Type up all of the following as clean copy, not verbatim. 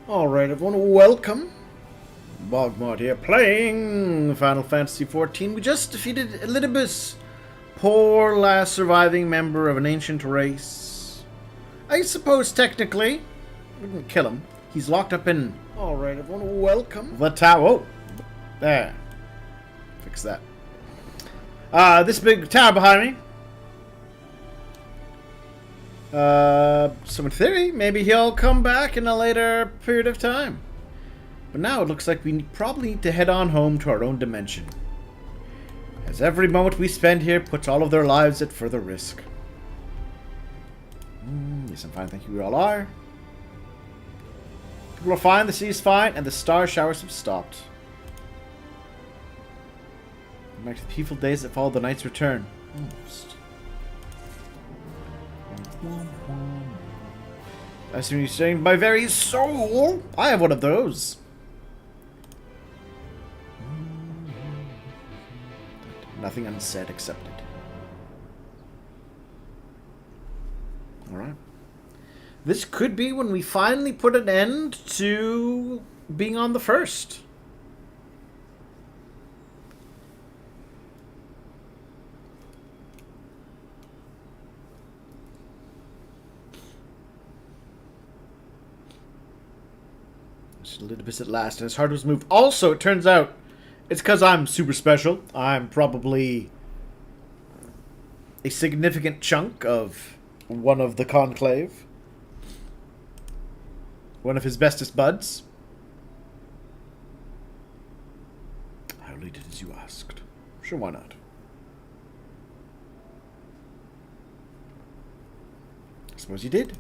Alright everyone, welcome. BogMod here, playing Final Fantasy XIV. We just defeated Elidibus, poor last surviving member of an ancient race. I suppose technically, we didn't kill him. He's locked up in... Alright everyone, welcome. The tower. Oh, there. Fix that. This big tower behind me. So in theory, maybe he'll come back in a later period of time. But now it looks like we probably need to head on home to our own dimension, as every moment we spend here puts all of their lives at further risk. Yes, I'm fine, thank you, we all are. People are fine, the sea is fine, and the star showers have stopped. Back to the peaceful days that follow the night's return. Almost. I assume you're saying my very soul. I have one of those. Nothing unsaid accepted. Alright. This could be when we finally put an end to being on the first. Elidibus at last, and his heart was moved. Also, it turns out, it's because I'm super special. I'm probably a significant chunk of one of the conclave. One of his bestest buds. I only did as you asked. Sure, why not? I suppose you did.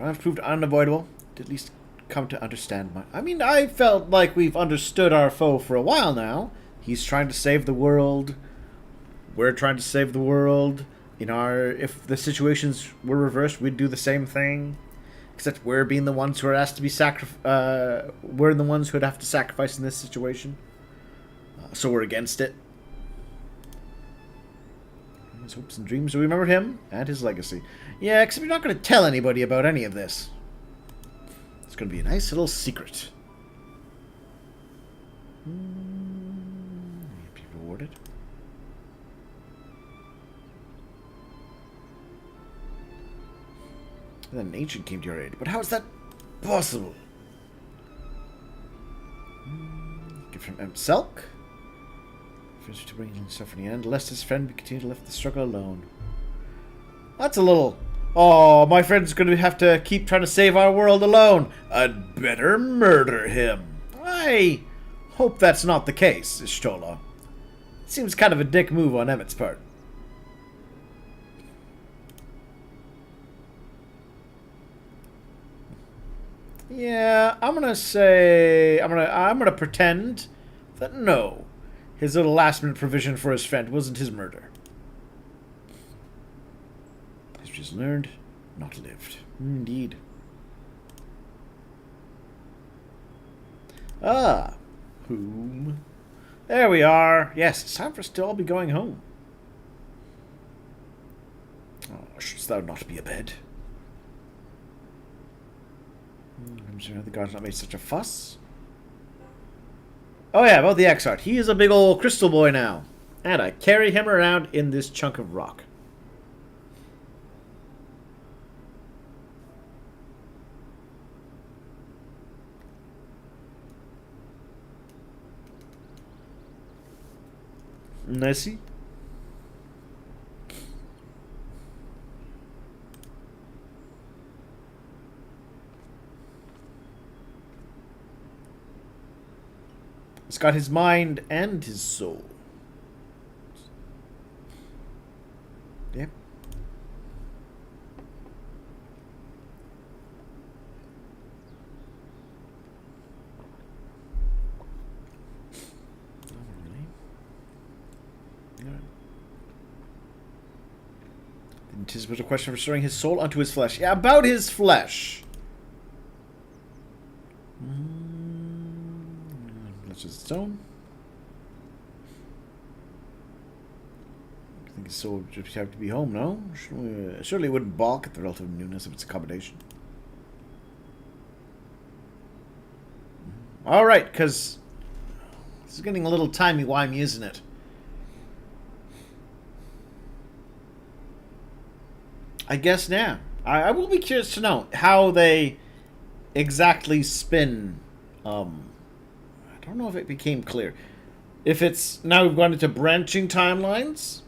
I've proved unavoidable. To at least come to understand my... I mean, I felt like we've understood our foe for a while now. He's trying to save the world. We're trying to save the world. In our... If the situations were reversed, we'd do the same thing. Except we're being the ones who are asked to be we're the ones who would have to sacrifice in this situation. So we're against it. His hopes and dreams. We remember him and his legacy. Yeah, except you're not going to tell anybody about any of this. It's going to be a nice little secret. Be rewarded. And then an ancient came to your aid. But how is that possible? Give him Selk. To bring himself in the end, lest his friend continue to live the struggle alone. That's a little... Oh, my friend's going to have to keep trying to save our world alone. I'd better murder him. I hope that's not the case, Ishtola. Seems kind of a dick move on Emmett's part. Yeah, I'm gonna say... I'm gonna pretend that no. His little last-minute provision for his friend wasn't his murder. History is learned, not lived. Indeed. Ah. Whom? There we are. Yes, it's time for us to all be going home. Oh, shouldst thou not be abed? I'm sure the guard's not made such a fuss. Oh yeah, about the XIV. He is a big old crystal boy now. And I carry him around in this chunk of rock. Nicey. It's got his mind and his soul. Yep. Not really. Yeah. It is but a question of restoring his soul unto his flesh. Yeah, about his flesh. That's just its own. I think So just have to be home, no? Surely it wouldn't balk at the relative newness of its accommodation. Alright, because this is getting a little timey-wimey, isn't it? I guess now. I will be curious to know how they exactly spin. I don't know if it became clear. If it's now we've gone into branching timelines.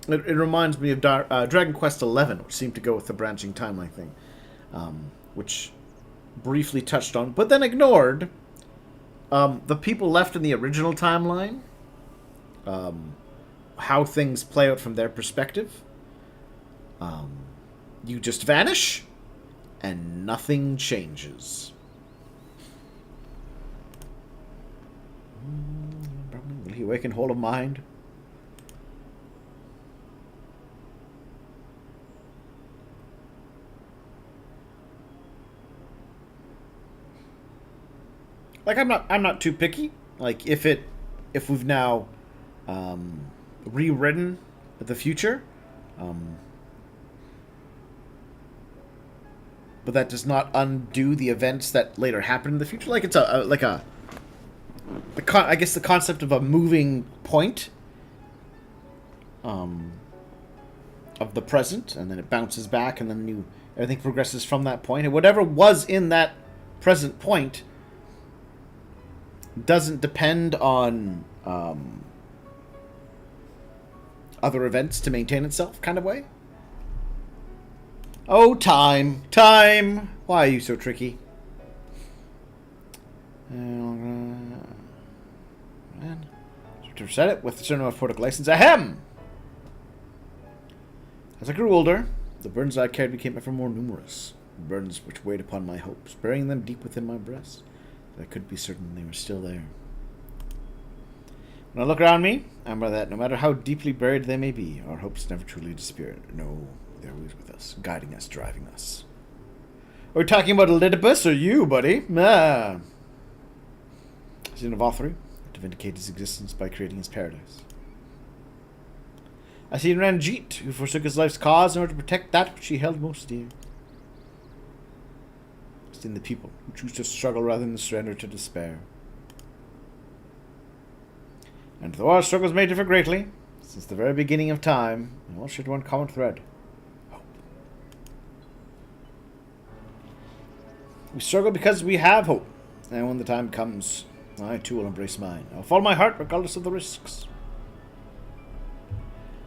It reminds me of Dragon Quest XI, which seemed to go with the branching timeline thing, which briefly touched on, but then ignored the people left in the original timeline, how things play out from their perspective. You just vanish, and nothing changes. Will he awaken whole of mind? Like I'm not too picky. Like if we've now rewritten the future, but that does not undo the events that later happened in the future. Like it's I guess the concept of a moving point of the present, and then it bounces back, and then everything progresses from that point, and whatever was in that present point doesn't depend on other events to maintain itself, kind of way. Oh, time! Why are you so tricky? To reset it with the certain amount of poetic license. Ahem! As I grew older, the burdens I carried became ever more numerous. Burdens which weighed upon my hopes, burying them deep within my breast. I could be certain they were still there. When I look around me, I remember that no matter how deeply buried they may be, our hopes never truly disappear. No, they're always with us, guiding us, driving us. Are we talking about Elidibus or you, buddy? Ah. Sin of Othry, to vindicate his existence by creating his paradise. I see Ranjit, who forsook his life's cause in order to protect that which he held most dear. In the people who choose to struggle rather than surrender to despair. And though our struggles may differ greatly, since the very beginning of time, we all share one common thread: hope. We struggle because we have hope, and when the time comes, I too will embrace mine. I will follow my heart regardless of the risks.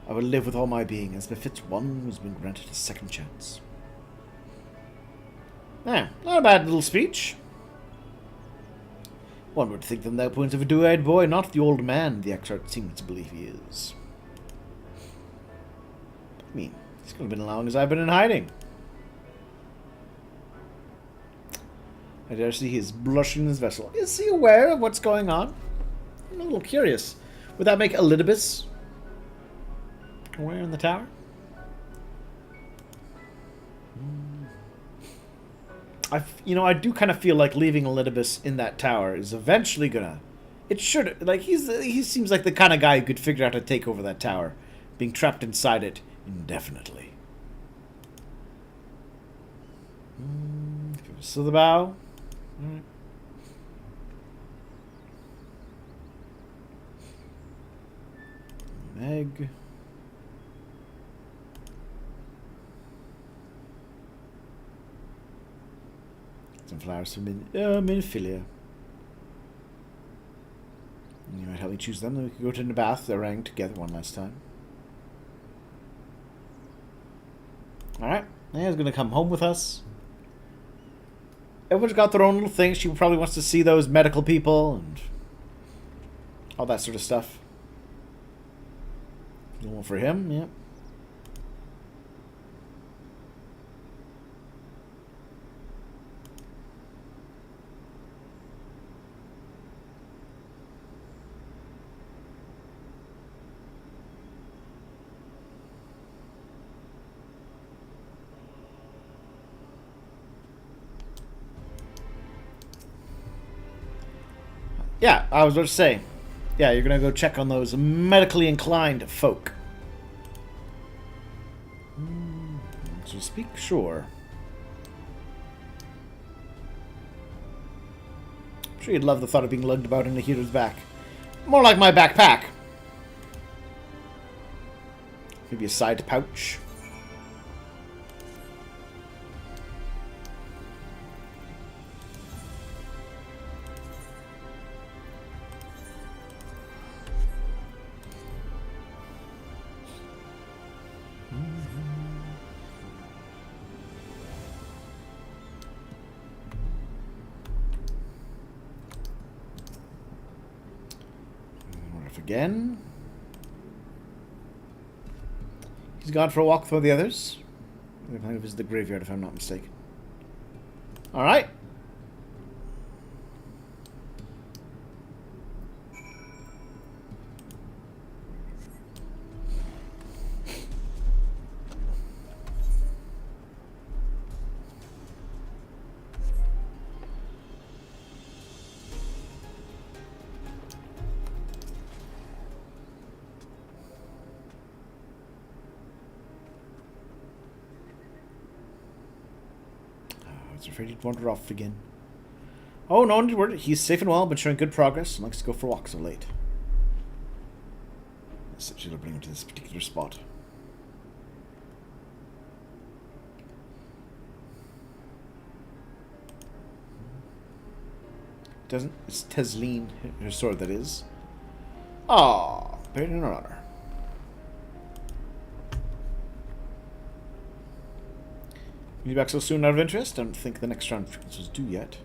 I will live with all my being as befits one who has been granted a second chance. Ah, not a bad little speech. One would think from the points of a dew-eyed boy, not the old man the XIV seems to believe he is. I mean, he's going to have been as long as I've been in hiding. I dare see he is blushing in his vessel. Is he aware of what's going on? I'm a little curious. Would that make Elidibus aware in the tower? I do kind of feel like leaving Elidibus in that tower is eventually gonna... It should... Like, he seems like the kind of guy who could figure out how to take over that tower. Being trapped inside it indefinitely. So the bow. Alright. Meg. Some flowers from Minophilia. You might help me choose them, then we could go to Nabath, the Orang, together one last time. Alright, Naya's gonna come home with us. Everyone's got their own little thing. She probably wants to see those medical people and all that sort of stuff. One for him, yeah. Yeah, I was about to say. Yeah, you're gonna go check on those medically inclined folk. So speak sure. I'm sure you'd love the thought of being lugged about in a heater's back. More like my backpack. Maybe a side pouch. Again. He's gone for a walk with the others. They're planning to visit the graveyard, if I'm not mistaken. Alright. I was afraid he'd wander off again. Oh, no need to worry. He's safe and well, but showing good progress and likes to go for walks of late. Essentially, will bring him to this particular spot. Doesn't it's Tesleen, her sword that is. Ah, buried in her honor. You back so soon out of interest? I don't think the next round of treatments was due yet.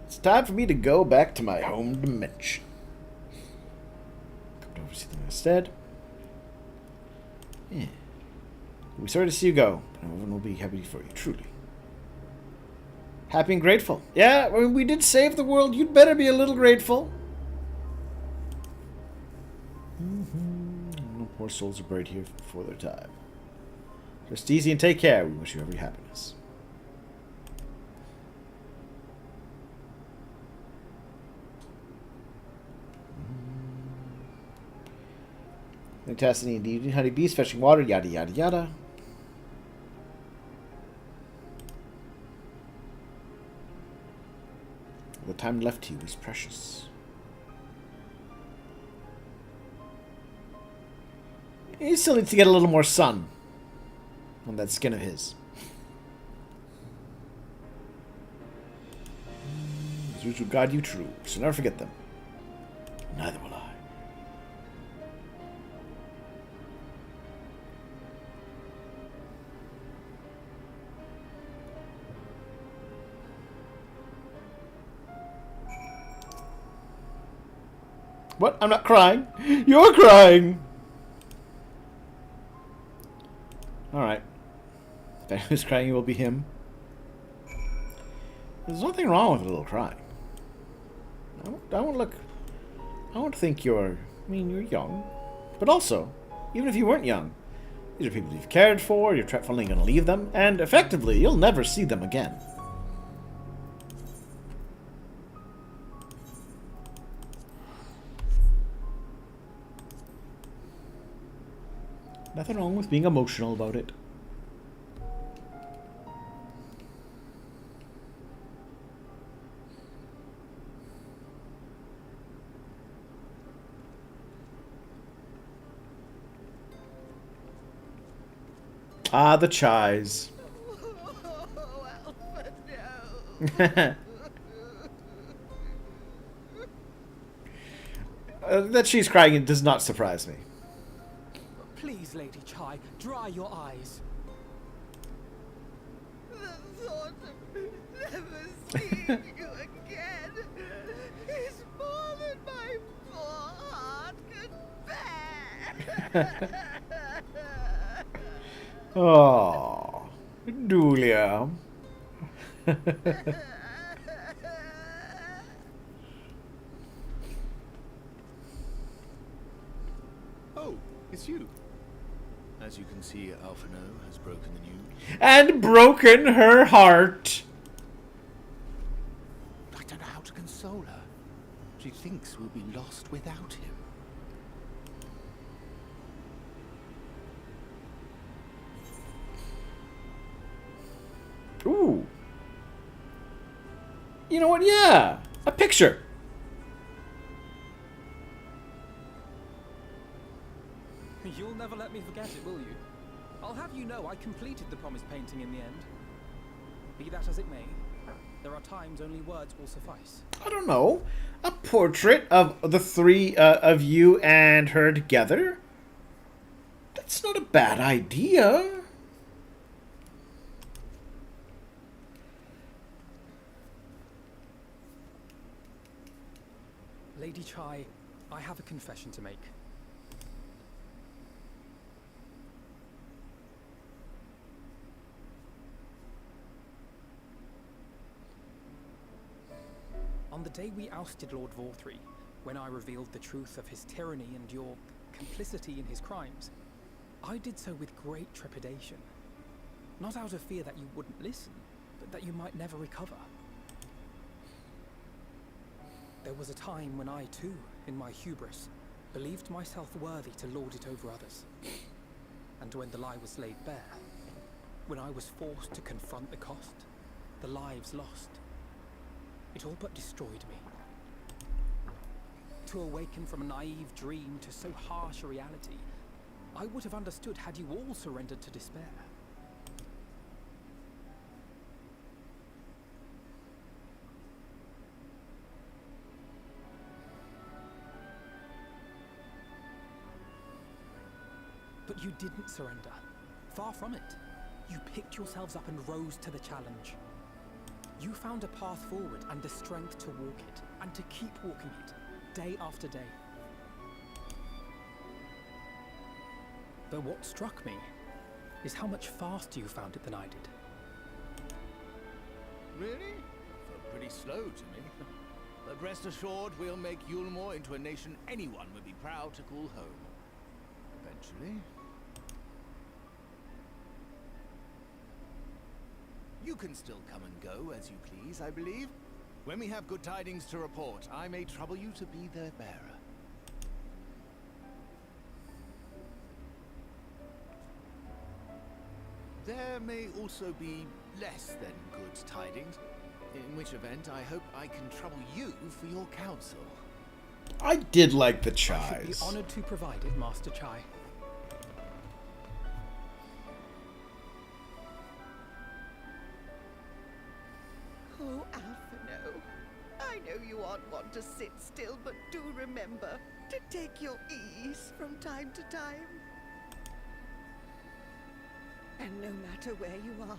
It's time for me to go back to my home dimension. Come to oversee them instead. Yeah. We're sorry to see you go, but everyone will be happy for you, truly. Happy and grateful. Yeah, I mean, we did save the world. You'd better be a little grateful. No poor souls are buried here before their time. Rest easy and take care. We wish you every happiness. Fantastic indeed. Honeybees fetching water, yada yada yada. The time left to you is precious. He still needs to get a little more sun on that skin of his. These roots will guide you true, so never forget them. Neither will I. What? I'm not crying. You're crying! Alright. If who's crying, it will be him. There's nothing wrong with a little crying. I won't think you're... I mean, you're young. But also, even if you weren't young, these are people you've cared for, you're finally going to leave them, and effectively, you'll never see them again. Nothing wrong with being emotional about it. Ah, the chies. Oh, Alpha, no. That she's crying, it does not surprise me. Please, Lady Chai, dry your eyes. The thought of never seeing you again is more than my poor heart can bear. Oh, Julia. Oh, it's you. As you can see, Alphino has broken the news. And broken her heart. I don't know how to console her. She thinks we'll be lost without him. Ooh. You know what? Yeah. A picture. You'll never let me forget it, will you? I'll have you know I completed the promised painting in the end. Be that as it may, there are times only words will suffice. I don't know. A portrait of the three of you and her together? That's not a bad idea. Lady Chai, I have a confession to make. On the day we ousted Lord Vorthree, when I revealed the truth of his tyranny and your complicity in his crimes, I did so with great trepidation. Not out of fear that you wouldn't listen, but that you might never recover. There was a time when I too, in my hubris, believed myself worthy to lord it over others. And when the lie was laid bare, when I was forced to confront the cost, the lives lost, it all but destroyed me. To awaken from a naive dream to so harsh a reality, I would have understood had you all surrendered to despair. But you didn't surrender. Far from it. You picked yourselves up and rose to the challenge. You found a path forward and the strength to walk it, and to keep walking it, day after day. But what struck me is how much faster you found it than I did. Really? Felt pretty slow to me. But rest assured, we'll make Yulmore into a nation anyone would be proud to call home. Eventually. You can still come and go as you please, I believe. When we have good tidings to report, I may trouble you to be their bearer. There may also be less than good tidings, in which event I hope I can trouble you for your counsel. I did like the I should be Chais. honored to provide it, Master Chai. Oh, Alphino, I know you aren't one to sit still, but do remember to take your ease from time to time. And no matter where you are,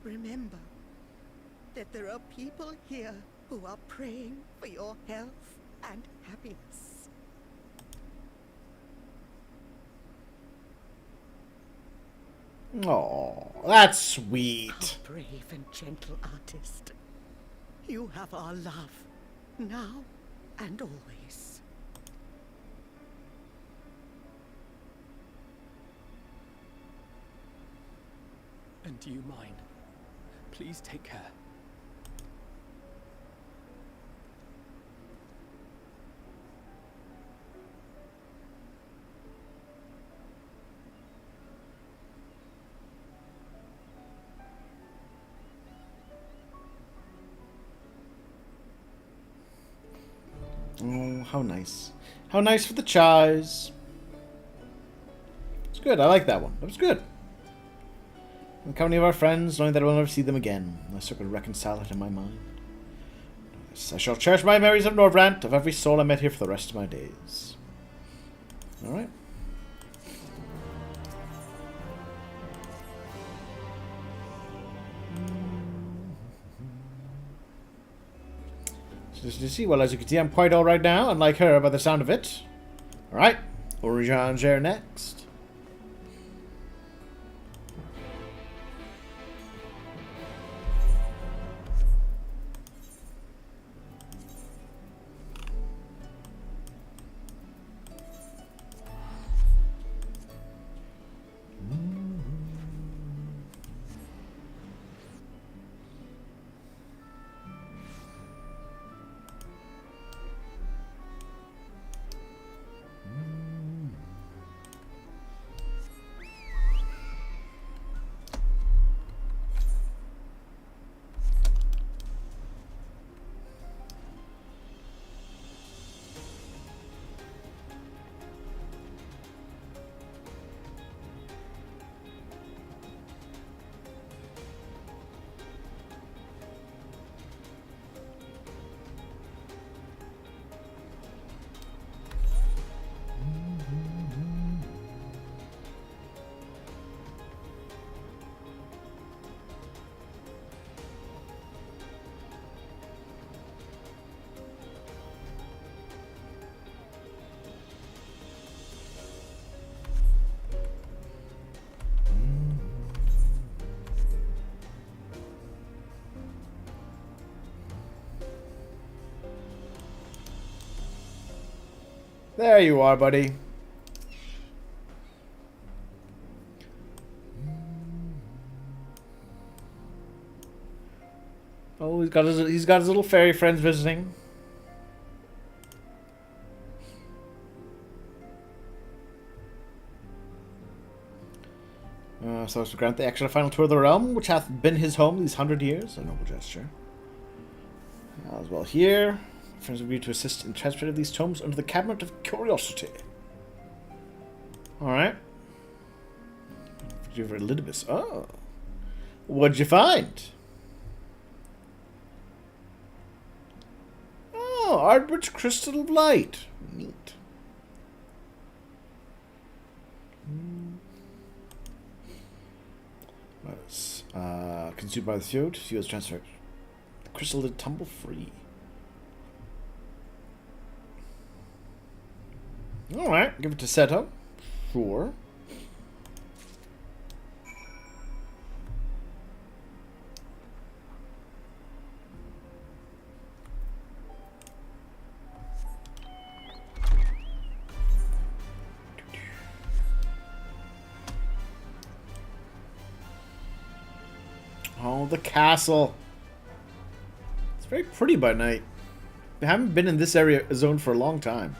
remember that there are people here who are praying for your health and happiness. Oh, that's sweet. Our brave and gentle artist. You have our love, now and always. And you mine. Please take care. Oh, how nice. How nice for the Chais. It's good. I like that one. That was good. In the company of our friends, knowing that I will never see them again, unless I could reconcile it in my mind. Yes, I shall cherish my memories of Norvrant, of every soul I met here for the rest of my days. Alright. So just to see, well, as you can see, I'm quite alright now, unlike her by the sound of it. Alright. Originaire next. There you are, buddy. Oh, he's got his little fairy friends visiting. So as to grant the extra final tour of the realm, which hath been his home these 100 years, a noble gesture. As well here, friends agree to assist in transport of these tomes under the Cabinet of Curiosity. Alright. Victory over Elidibus. Oh. What'd you find? Oh, Ardbrid's Crystal of Light. Neat. Consumed by the field, fuels transferred. The crystal did tumble free. Alright, give it to Seto. Sure. Oh, the castle. It's very pretty by night. I haven't been in this area zone for a long time.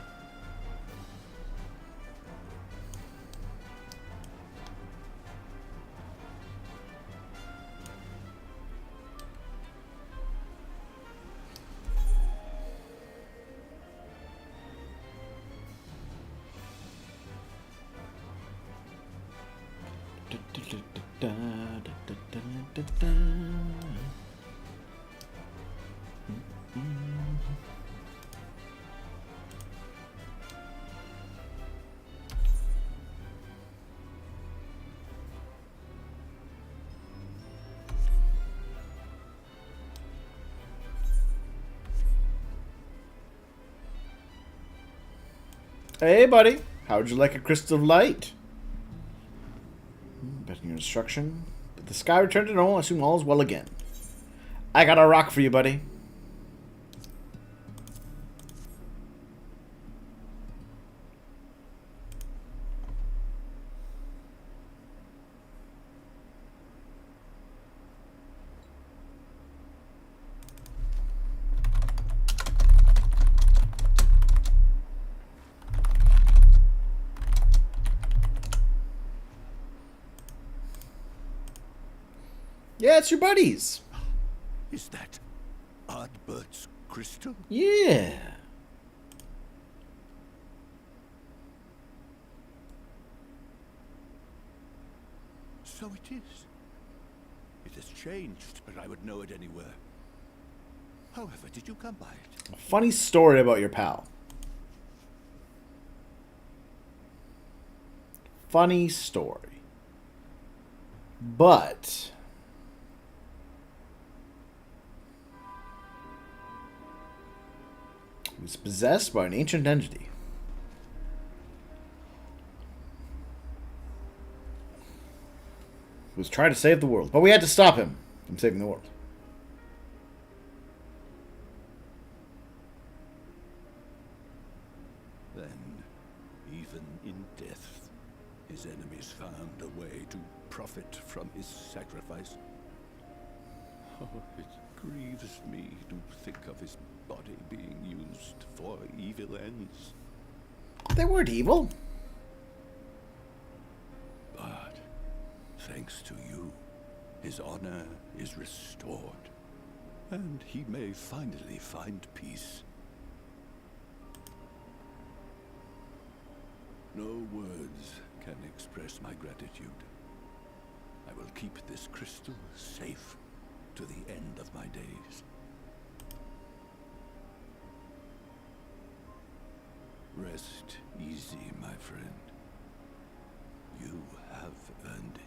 Hey, buddy. How would you like a crystal of light? Betting your instruction. But the sky returned to normal. I assume all is well again. I got a rock for you, buddy. Yeah, it's your buddies. Is that Ardbert's crystal? Yeah. So it is. It has changed, but I would know it anywhere. However, did you come by it? A funny story about your pal. Funny story. But he was possessed by an ancient entity. Who was trying to save the world. But we had to stop him from saving the world. Then, even in death, his enemies found a way to profit from his sacrifice. Oh, it grieves me to think of his body being used for evil ends. They weren't evil. But, thanks to you, his honor is restored, and he may finally find peace. No words can express my gratitude. I will keep this crystal safe to the end of my days. Rest easy, my friend. You have earned it.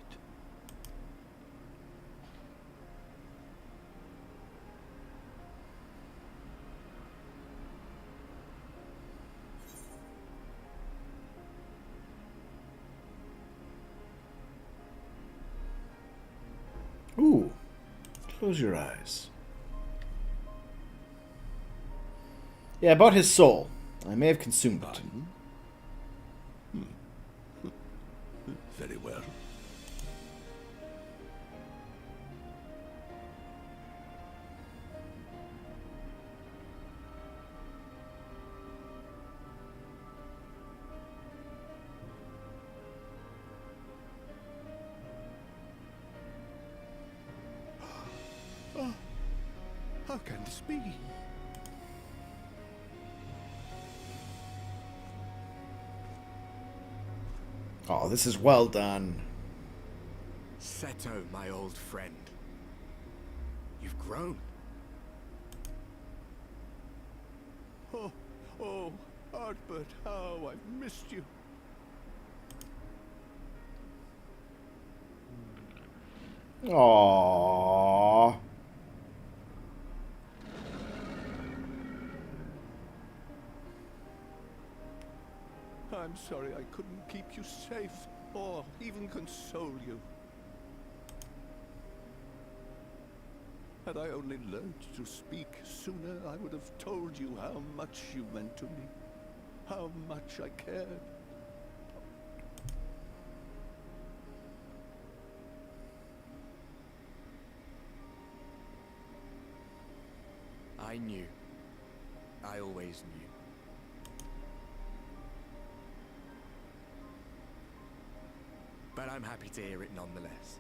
Ooh. Close your eyes. Yeah, about his soul. I may have consumed it. Pardon? Very well. Oh, how can this be? Oh, this is well done. Seto, my old friend. You've grown. Oh, Artbert, how I've missed you. Aww. I'm sorry I couldn't keep you safe, or even console you. Had I only learned to speak sooner, I would have told you how much you meant to me, how much I cared. I knew. I always knew. But I'm happy to hear it nonetheless.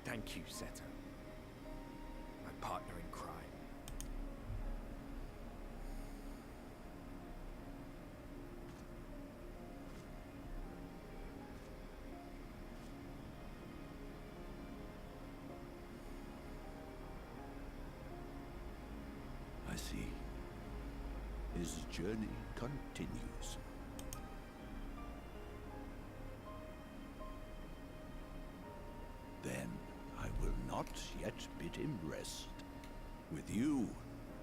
Thank you, Seto. My partner in crime. I see. His journey continues. Then I will not yet bid him rest. With you,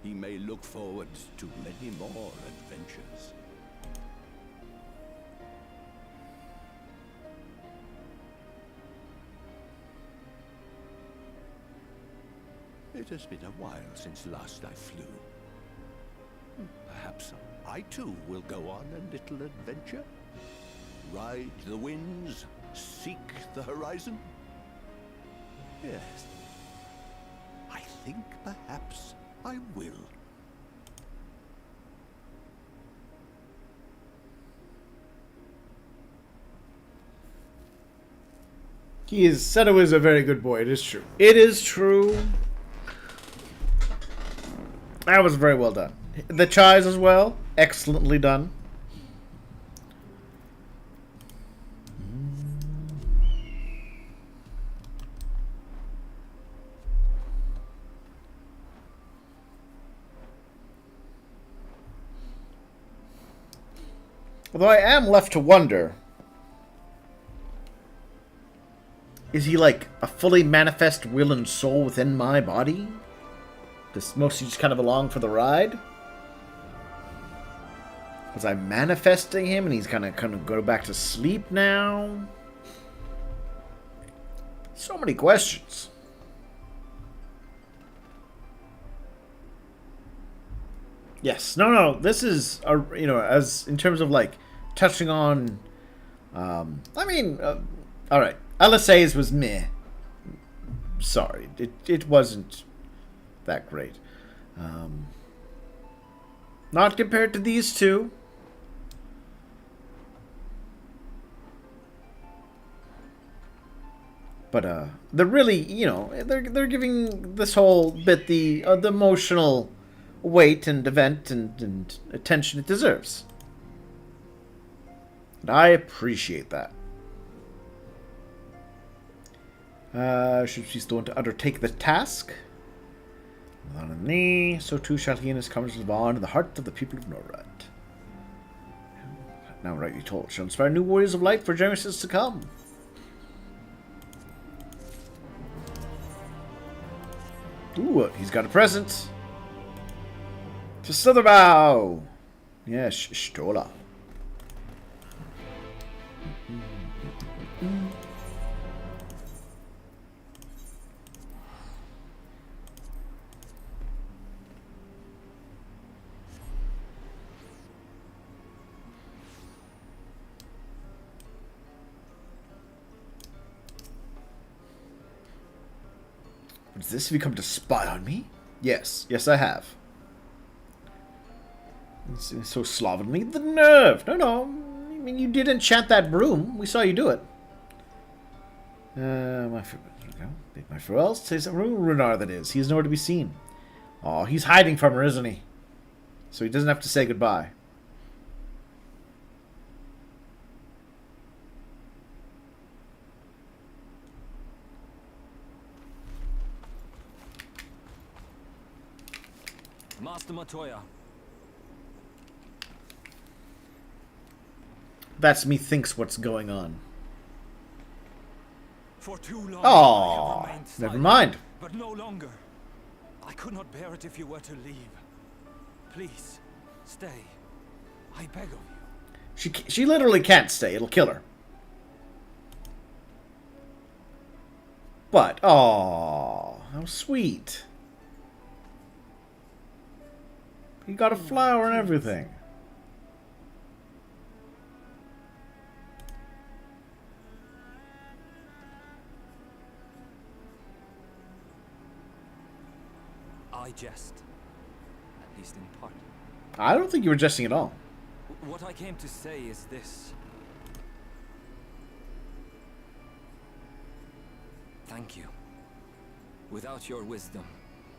he may look forward to many more adventures. It has been a while since last I flew. Perhaps I too will go on a little adventure. Ride the winds, seek the horizon. Yes, I think perhaps I will. Seto is a very good boy. It is true. It is true. That was very well done. The chives as well, excellently done. Although I am left to wonder, is he like a fully manifest will and soul within my body? Just mostly just kind of along for the ride? Was I manifesting him and he's kind of go back to sleep now? So many questions. Yes, no. This is as in terms of like touching on. All right. LSA's was meh. Sorry, it wasn't that great. Not compared to these two. But they're really, they're giving this whole bit the emotional weight and event and attention it deserves. And I appreciate that. Should she's the one to undertake the task? On a knee, so too shall he and his comrades live on in the heart of the people of Norad. Now rightly told, shall inspire new warriors of light for generations to come. Ooh, he's got a present. To Slitherbow. Yes, Stola. Is this have you come to spy on me? Yes. Yes, I have. It's so slovenly. The nerve! No. I mean, you did enchant that broom. We saw you do it. My farewell says Runar, that is. He is nowhere to be seen. Oh, he's hiding from her, isn't he? So he doesn't have to say goodbye. Master Matoya. That's methinks what's going on. For too long Oh, I have remained never silent, mind. but no longer. I could not bear it if you were to leave. Please, stay. I beg of you. She literally can't stay. It'll kill her. But, oh, how sweet. He got a flower and everything. I jest. At least in part. I don't think you were jesting at all. What I came to say is this. Thank you. Without your wisdom,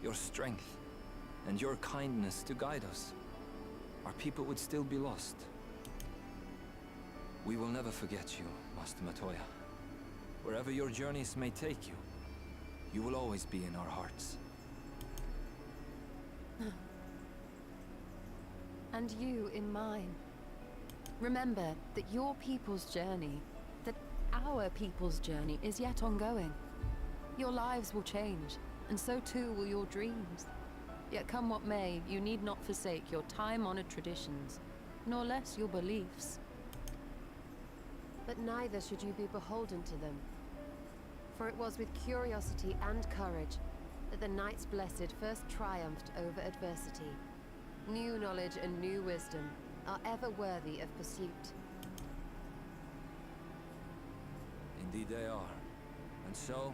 your strength, and your kindness to guide us, our people would still be lost. We will never forget you, Master Matoya. Wherever your journeys may take you, you will always be in our hearts. And you in mine. Remember that your people's journey, that our people's journey is yet ongoing. Your lives will change, and so too will your dreams. Yet come what may, you need not forsake your time-honored traditions, nor less your beliefs. But neither should you be beholden to them. For it was with curiosity and courage that the Knights Blessed first triumphed over adversity. New knowledge and new wisdom are ever worthy of pursuit. Indeed they are. And so,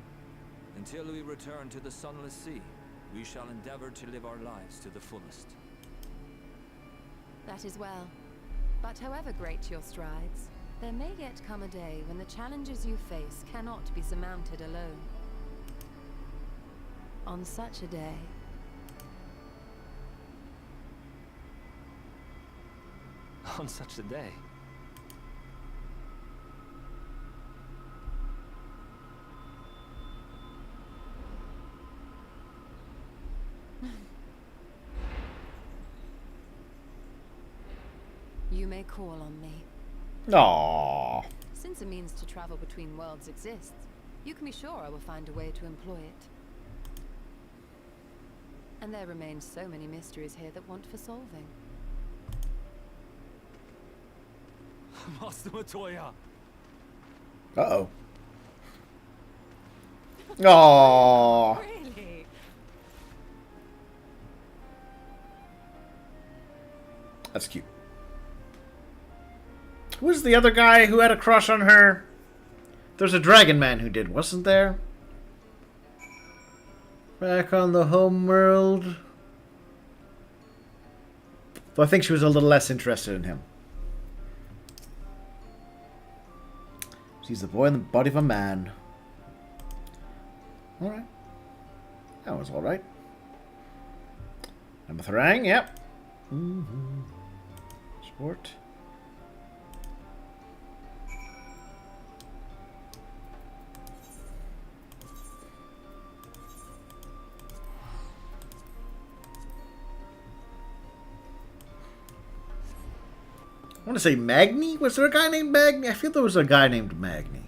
until we return to the Sunless Sea, we shall endeavor to live our lives to the fullest. That is well. But however great your strides, there may yet come a day when the challenges you face cannot be surmounted alone. On such a day, On such a day. you may call on me. Aww. Since a means to travel between worlds exists, you can be sure I will find a way to employ it. And there remain so many mysteries here that want for solving. Master Matoya! Uh-oh. Aww. Really? That's cute. Who was the other guy who had a crush on her? There's a dragon man who did, wasn't there? Back on the homeworld. Though I think she was a little less interested in him. She's the boy in the body of a man. Alright. That was alright. Number Tharang, yep. Sport. I want to say Magni? Was there a guy named Magni? I feel there was a guy named Magni.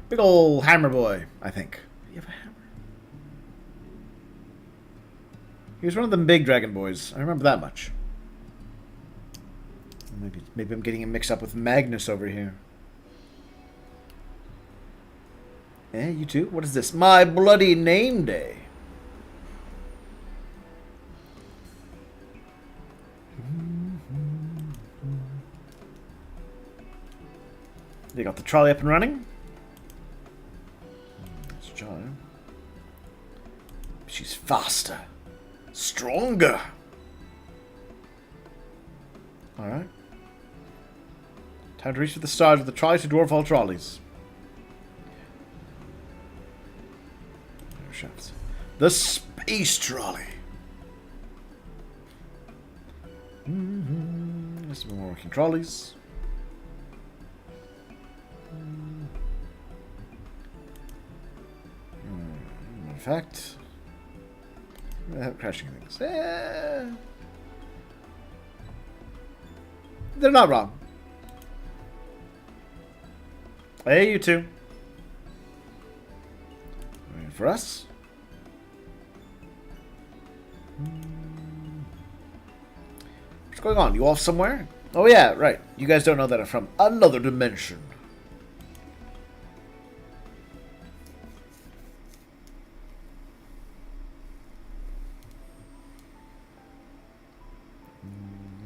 Big ol' hammer boy, I think. Do you have a hammer? He was one of them big dragon boys. I remember that much. Maybe I'm getting him mixed up with Magnus over here. Eh, you too? What is this? My bloody name day. They got the trolley up and running. Let's John. She's faster. Stronger. Alright. Time to reach for the stars with the trolley to dwarf all trolleys. Shafts. The space trolley. There's some more working trolleys. In fact, crashing things. They're not wrong. Hey, you two. Waiting for us. What's going on? You off somewhere? Oh yeah, right. You guys don't know that I'm from another dimension.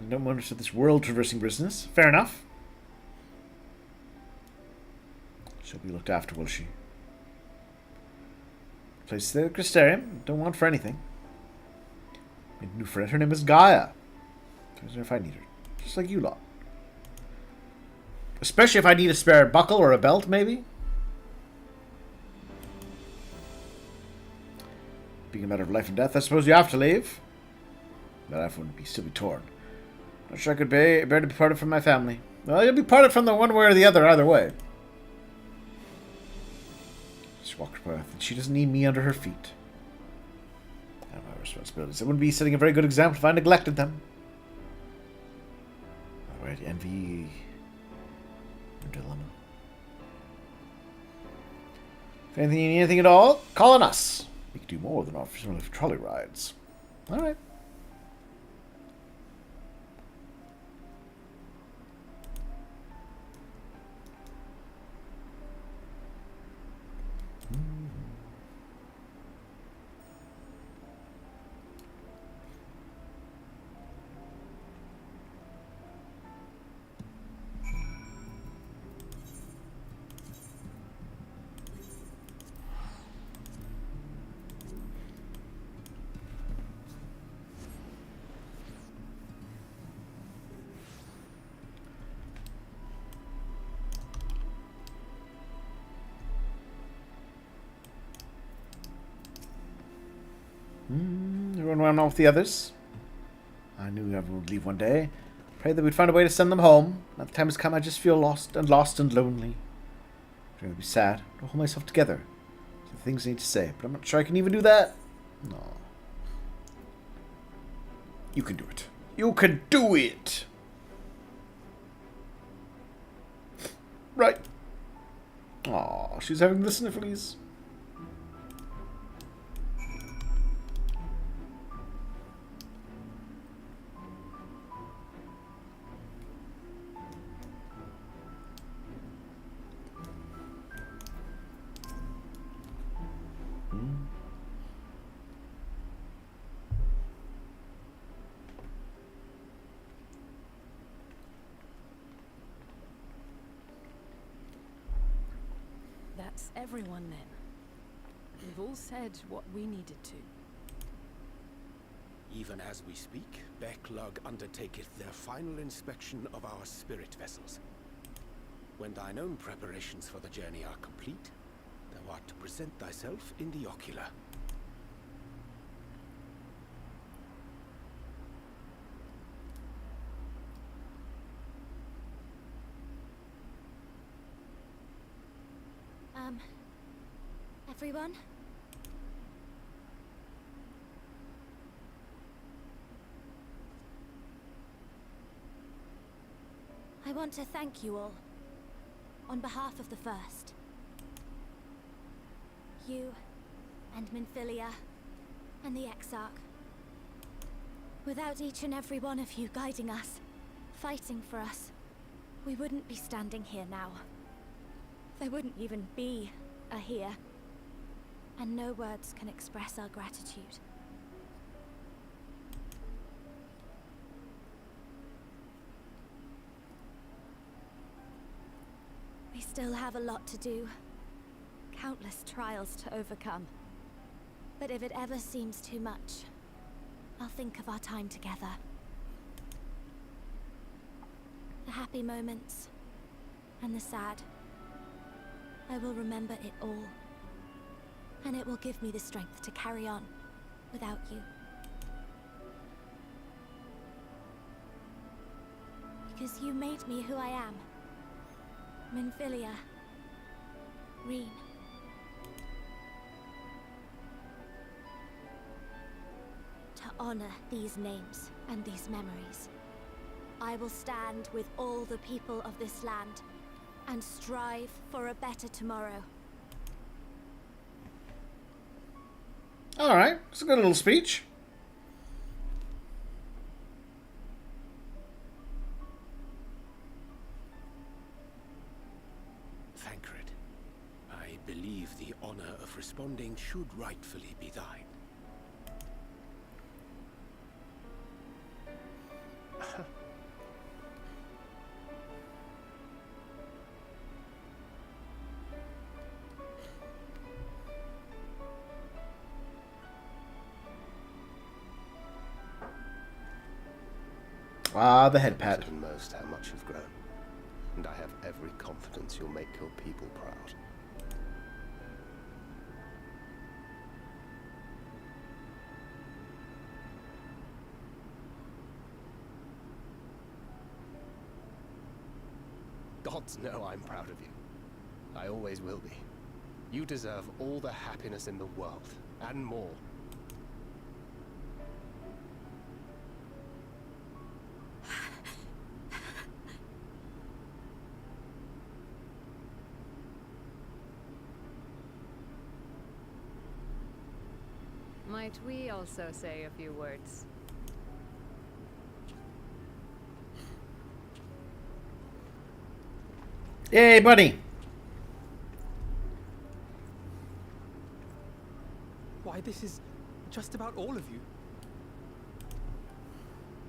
No one understood this world traversing business. Fair enough. She'll be looked after, will she? Place the Crystarium. Don't want for anything. Made a new friend. Her name is Gaia. Depends on if I need her. Just like you lot. Especially if I need a spare buckle or a belt, maybe. Being a matter of life and death, I suppose you have to leave. But life wouldn't still be torn. Not sure I could bear to be parted from my family. Well, you'll be parted from the one way or the other, either way. She walked by, and she doesn't need me under her feet. I have my responsibilities. I wouldn't be setting a very good example if I neglected them. Alright, envy. Your dilemma. If anything you need anything at all, call on us. We can do more than offer some trolley rides. Alright. Everyone went on with the others. I knew everyone would leave one day. Prayed that we'd find a way to send them home. Now the time has come, I just feel lost and lonely. I'm going to be sad. I'll hold myself together. The things I need to say, but I'm not sure I can even do that. No. You can do it. You can do it! Right. Aw, she's having the snifflies. That's everyone then. We've all said what we needed to. Even as we speak, Backlog undertaketh their final inspection of our spirit vessels. When thine own preparations for the journey are complete, thou art to present thyself in the ocular. Everyone? I want to thank you all, on behalf of the First. You, and Minfilia, and the Exarch. Without each and every one of you guiding us, fighting for us, we wouldn't be standing here now. There wouldn't even be a here. And no words can express our gratitude. We still have a lot to do. countless trials to overcome. But if it ever seems too much, I'll think of our time together. The happy moments and the sad. I will remember it all. And it will give me the strength to carry on without you. Because you made me who I am. Minfilia. Reen. To honor these names and these memories, I will stand with all the people of this land and strive for a better tomorrow. All right, it's a good little speech. Thancred, I believe the honor of responding should rightfully be thine. Ah, the head pat. Better than most how much you've grown, and I have every confidence you'll make your people proud. Gods know I'm proud of you. I always will be. You deserve all the happiness in the world, and more. Might we also say a few words? Yay, buddy! Why, this is just about all of you.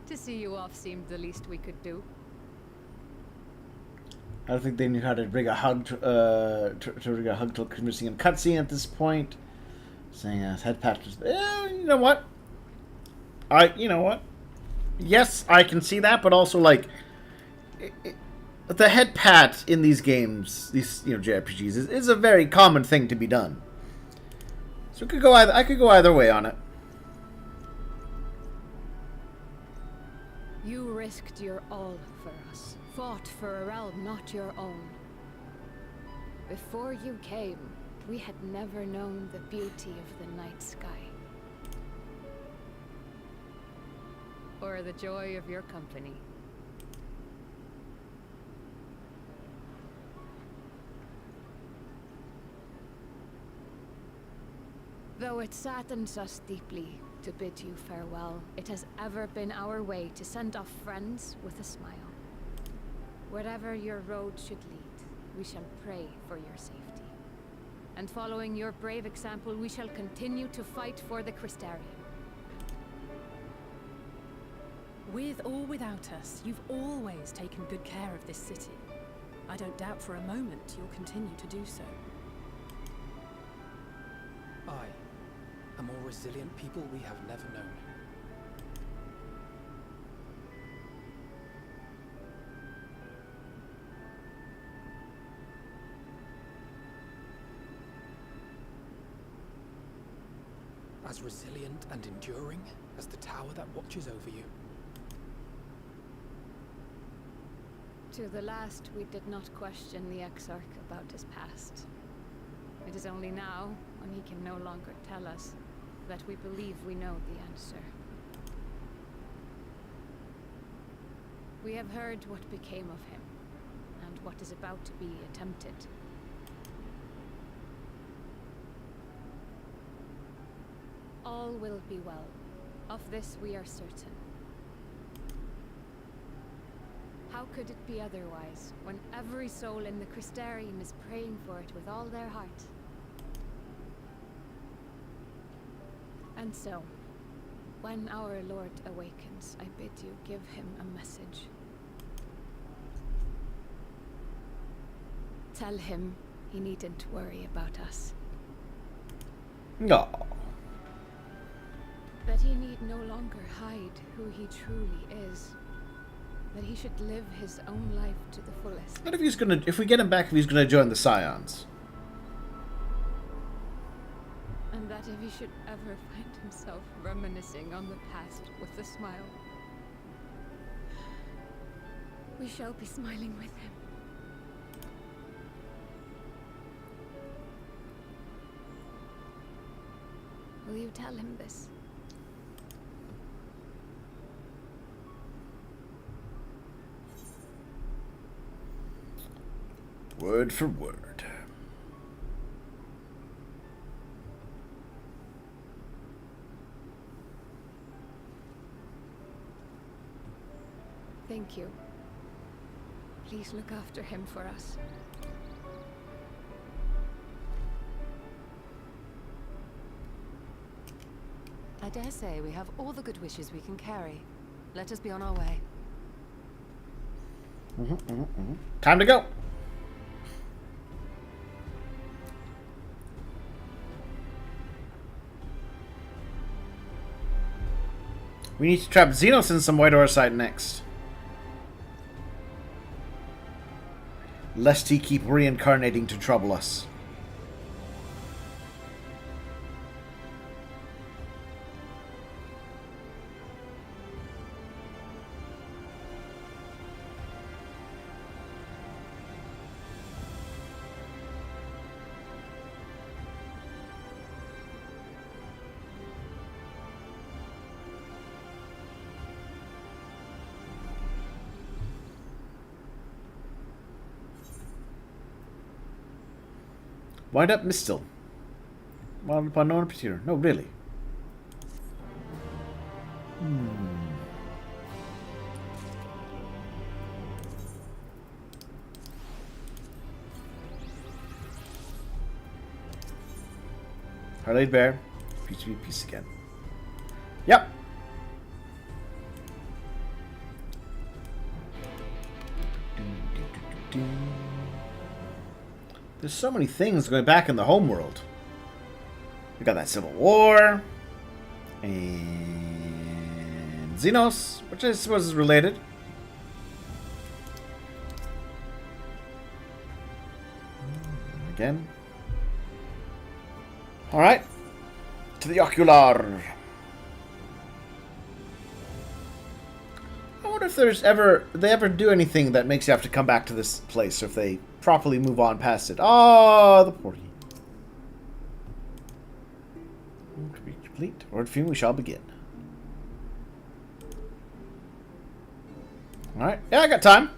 To see you off seemed the least we could do. I don't think they knew how to rig a hug to rig a hug till convincing him cutscene at this point. Saying head pat was, you know what? You know what? Yes, I can see that, but also like the head pat in these games, these JRPGs, is a very common thing to be done. So it could go either. I could go either way on it. You risked your all for us, fought for a realm not your own. Before you came, we had never known the beauty of the night sky. Or the joy of your company. Though it saddens us deeply to bid you farewell, it has ever been our way to send off friends with a smile. Wherever your road should lead, we shall pray for your safety. And following your brave example, we shall continue to fight for the Crystarium. With or without us, you've always taken good care of this city. I don't doubt for a moment you'll continue to do so. I, a more resilient people we have never known. As resilient and enduring as the tower that watches over you. To the last, we did not question the Exarch about his past. It is only now, when he can no longer tell us, that we believe we know the answer. We have heard what became of him, and what is about to be attempted. All will be well. Of this we are certain. How could it be otherwise, when every soul in the Crystarium is praying for it with all their heart? And so, when our Lord awakens, I bid you give him a message. Tell him he needn't worry about us. No. That he need no longer hide who he truly is. That he should live his own life to the fullest. What if we get him back, if he's gonna join the Scions? And that if he should ever find himself reminiscing on the past with a smile, we shall be smiling with him. Will you tell him this? Word for word. Thank you. Please look after him for us. I dare say we have all the good wishes we can carry. Let us be on our way. Time to go. We need to trap Xenos in some White Orsite next. Lest he keep reincarnating to trouble us. Wind up Mistil. Wind up unknown Peter. No, really. Harlade Bear. Peace to be peace again. Yep. There's so many things going back in the homeworld. We got that Civil War. And Xenos, which I suppose is related. Again. Alright. To the Ocular. I wonder if they ever do anything that makes you have to come back to this place, or if they properly move on past it. Oh, the porty. To be complete. Word fume, we shall begin. Alright. Yeah, I got time.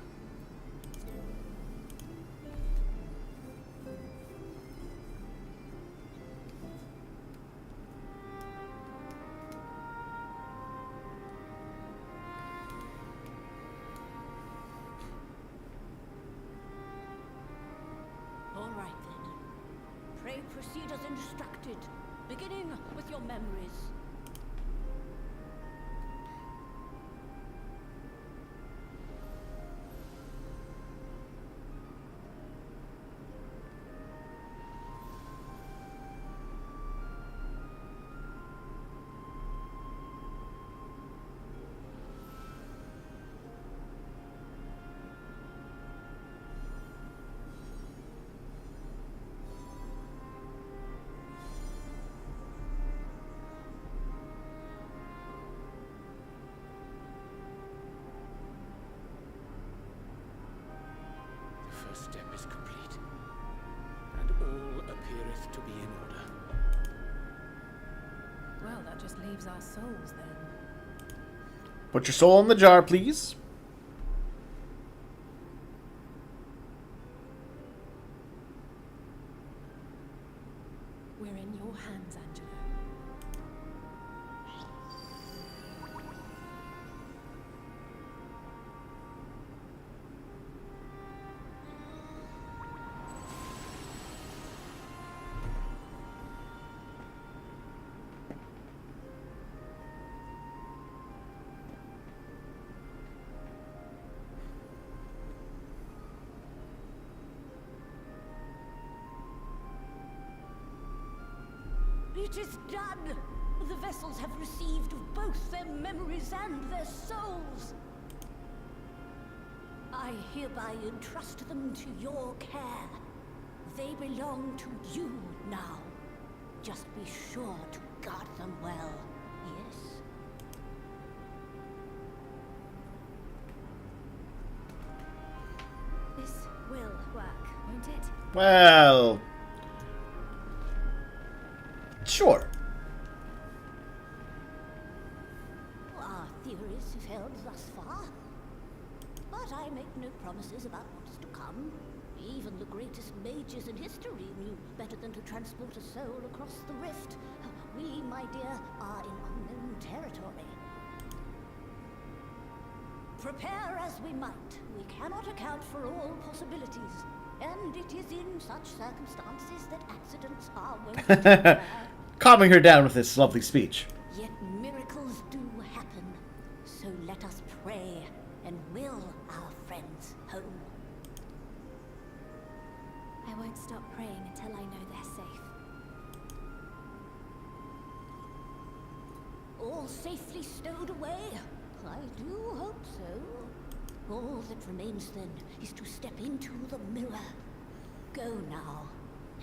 All right then. Pray proceed as instructed, beginning with your memories. The first step is complete, and all appeareth to be in order. Well, that just leaves our souls then. Put your soul in the jar, please. We're in your hands, Angelo. It is done! The vessels have received both their memories and their souls. I hereby entrust them to your care. They belong to you now. Just be sure to guard them well, yes? This will work, won't it? Well... Sure. Our theories have held thus far. But I make no promises about what's to come. Even the greatest mages in history knew better than to transport a soul across the rift. We, my dear, are in unknown territory. Prepare as we might, we cannot account for all possibilities. And it is in such circumstances that accidents are welcome to occur. Calming her down with this lovely speech. Yet miracles do happen. So let us pray and will our friends home. I won't stop praying until I know they're safe. All safely stowed away? I do hope so. All that remains then is to step into the mirror. Go now,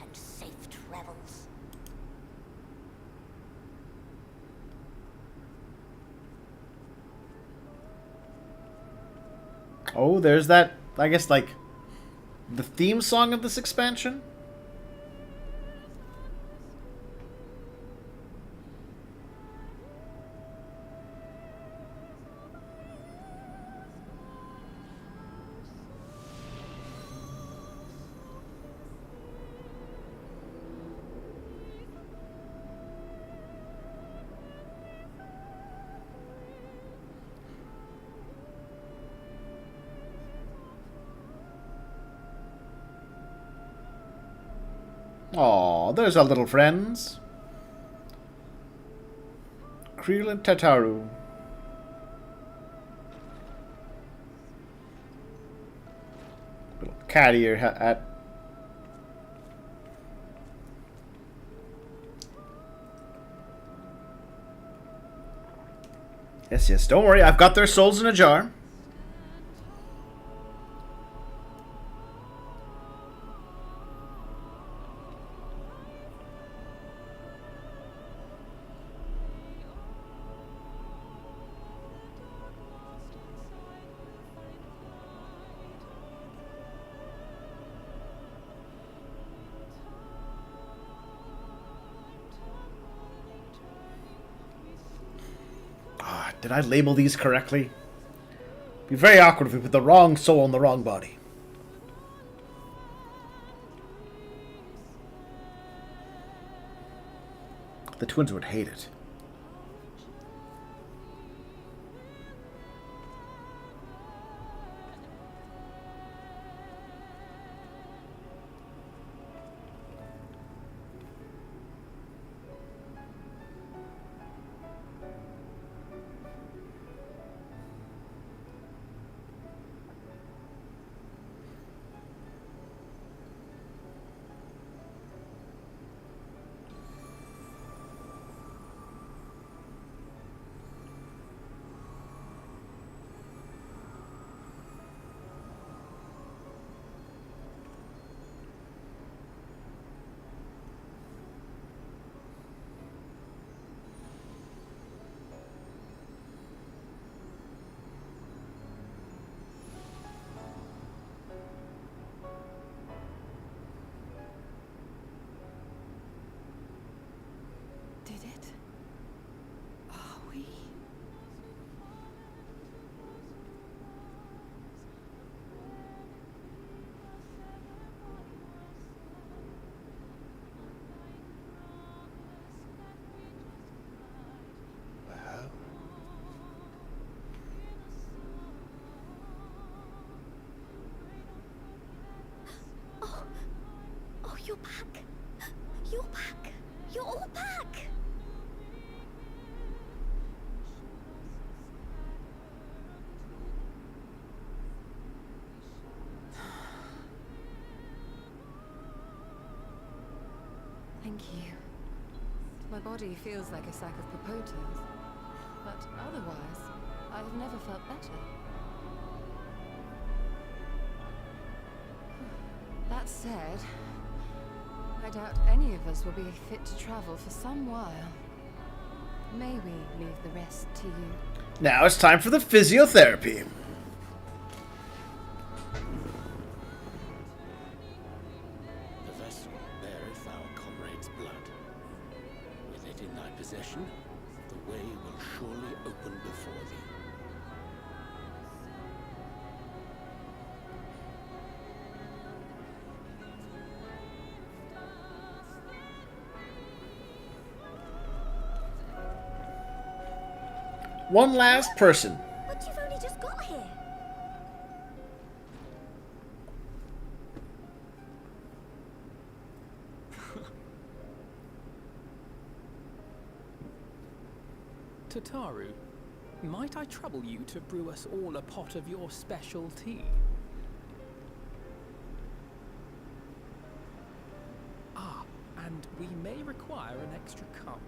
and safe travels. Oh, there's that, I guess, like, the theme song of this expansion? Aw, there's our little friends. Creel and Tataru. Little cat ear hat. Yes, yes, don't worry, I've got their souls in a jar. Did I label these correctly? It'd be very awkward if we put the wrong soul in the wrong body. The twins would hate it. Did it? Are we? Well. Oh, you're back. You're back. You're all back. Thank you. My body feels like a sack of potatoes, but otherwise, I have never felt better. That said, I doubt any of us will be fit to travel for some while. May we leave the rest to you? Now it's time for the physiotherapy. The vessel beareth our comrade's blood. With it in thy possession, the way will surely open before thee. One last person. But you've only just got here. Tataru, might I trouble you to brew us all a pot of your special tea? Ah, and we may require an extra cup.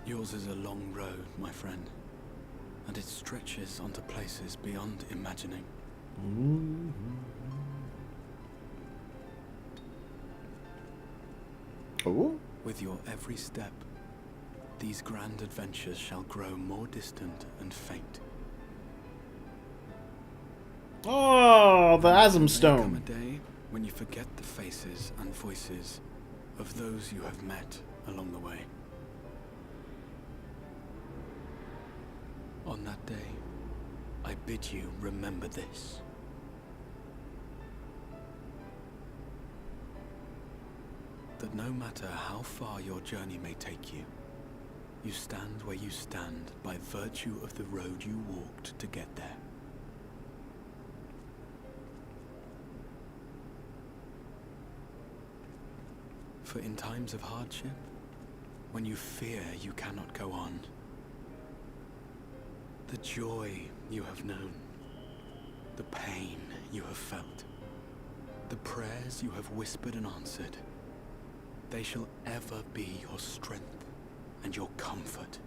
Yours is a long road, my friend, and it stretches onto places beyond imagining. Oh? With your every step, these grand adventures shall grow more distant and faint. Oh, the Asm There Stone. come a day when you forget the faces and voices of those you have met along the way. On that day, I bid you remember this. That no matter how far your journey may take you, you stand where you stand by virtue of the road you walked to get there. For in times of hardship, when you fear you cannot go on, the joy you have known, the pain you have felt, the prayers you have whispered and answered, they shall ever be your strength and your comfort.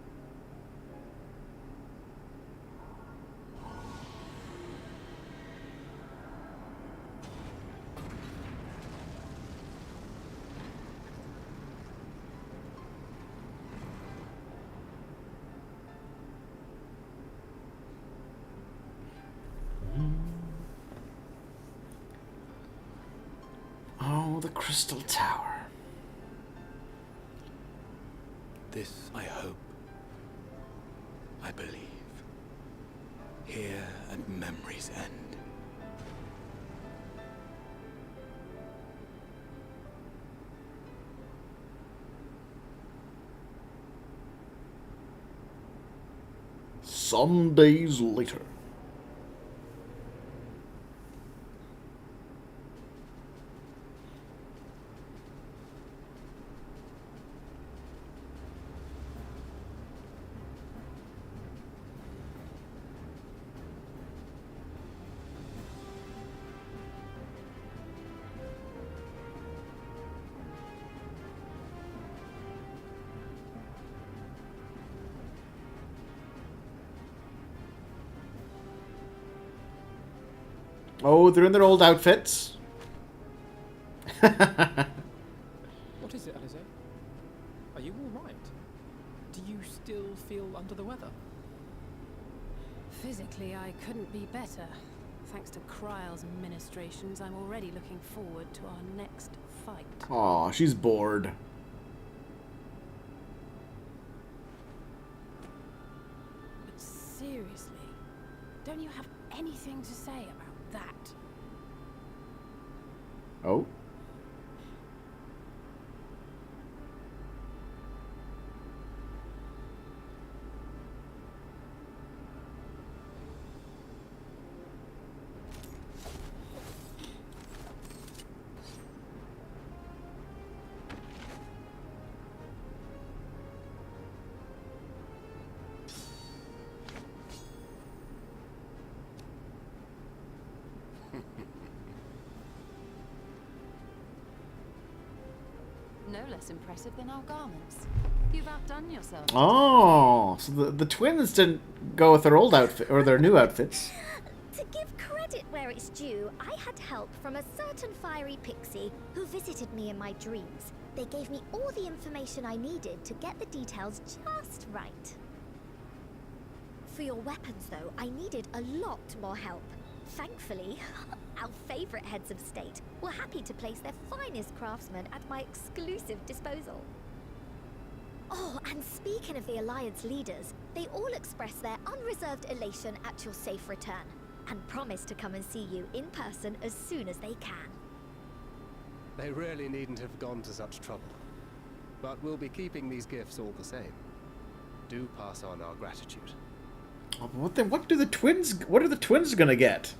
Oh, the Crystal Tower. This I hope, I believe, here at memory's end. Some days later. Oh, they're in their old outfits. What is it, Alize? Are you all right? Do you still feel under the weather? Physically, I couldn't be better. Thanks to Kryle's ministrations, I'm already looking forward to our next fight. Aw, she's bored. But seriously, don't you have anything to say about that? Oh? no less impressive than our garments. You've outdone yourself. Oh, so the twins didn't go with their old outfit or their new outfits. To give credit where it's due, I had help from a certain fiery pixie who visited me in my dreams. They gave me all the information I needed to get the details just right. For your weapons, though, I needed a lot more help. Thankfully, our favorite heads of state were happy to place their finest craftsmen at my exclusive disposal. Oh, and speaking of the Alliance leaders, they all expressed their unreserved elation at your safe return, and promise to come and see you in person as soon as they can. They really needn't have gone to such trouble. But we'll be keeping these gifts all the same. Do pass on our gratitude. Oh, what are the twins gonna get?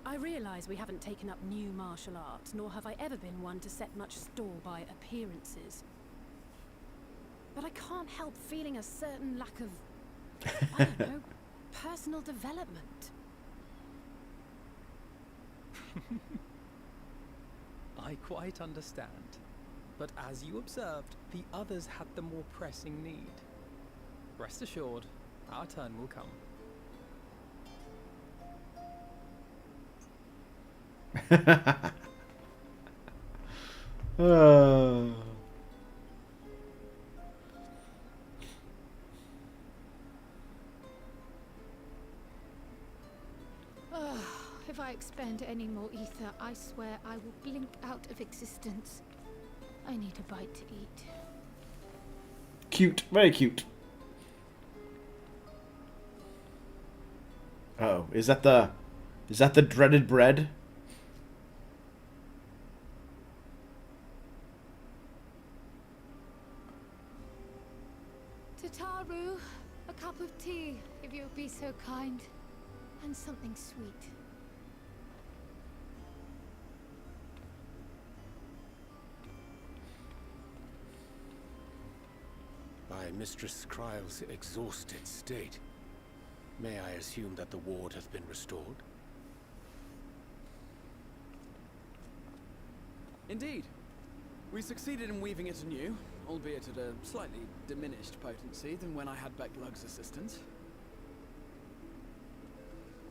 I realise we haven't taken up new martial arts, nor have I ever been one to set much store by appearances. But I can't help feeling a certain lack of, I don't know, personal development. I quite understand. But as you observed, the others had the more pressing need. Rest assured, our turn will come. If I expend any more ether, I swear I will blink out of existence. I need a bite to eat. Cute, very cute. Oh, is that the dreaded bread? Tataru, a cup of tea, if you'll be so kind. And something sweet. By Mistress Kryle's exhausted state, may I assume that the ward hath been restored? Indeed. We succeeded in weaving it anew, albeit at a slightly diminished potency than when I had Becklug's assistance.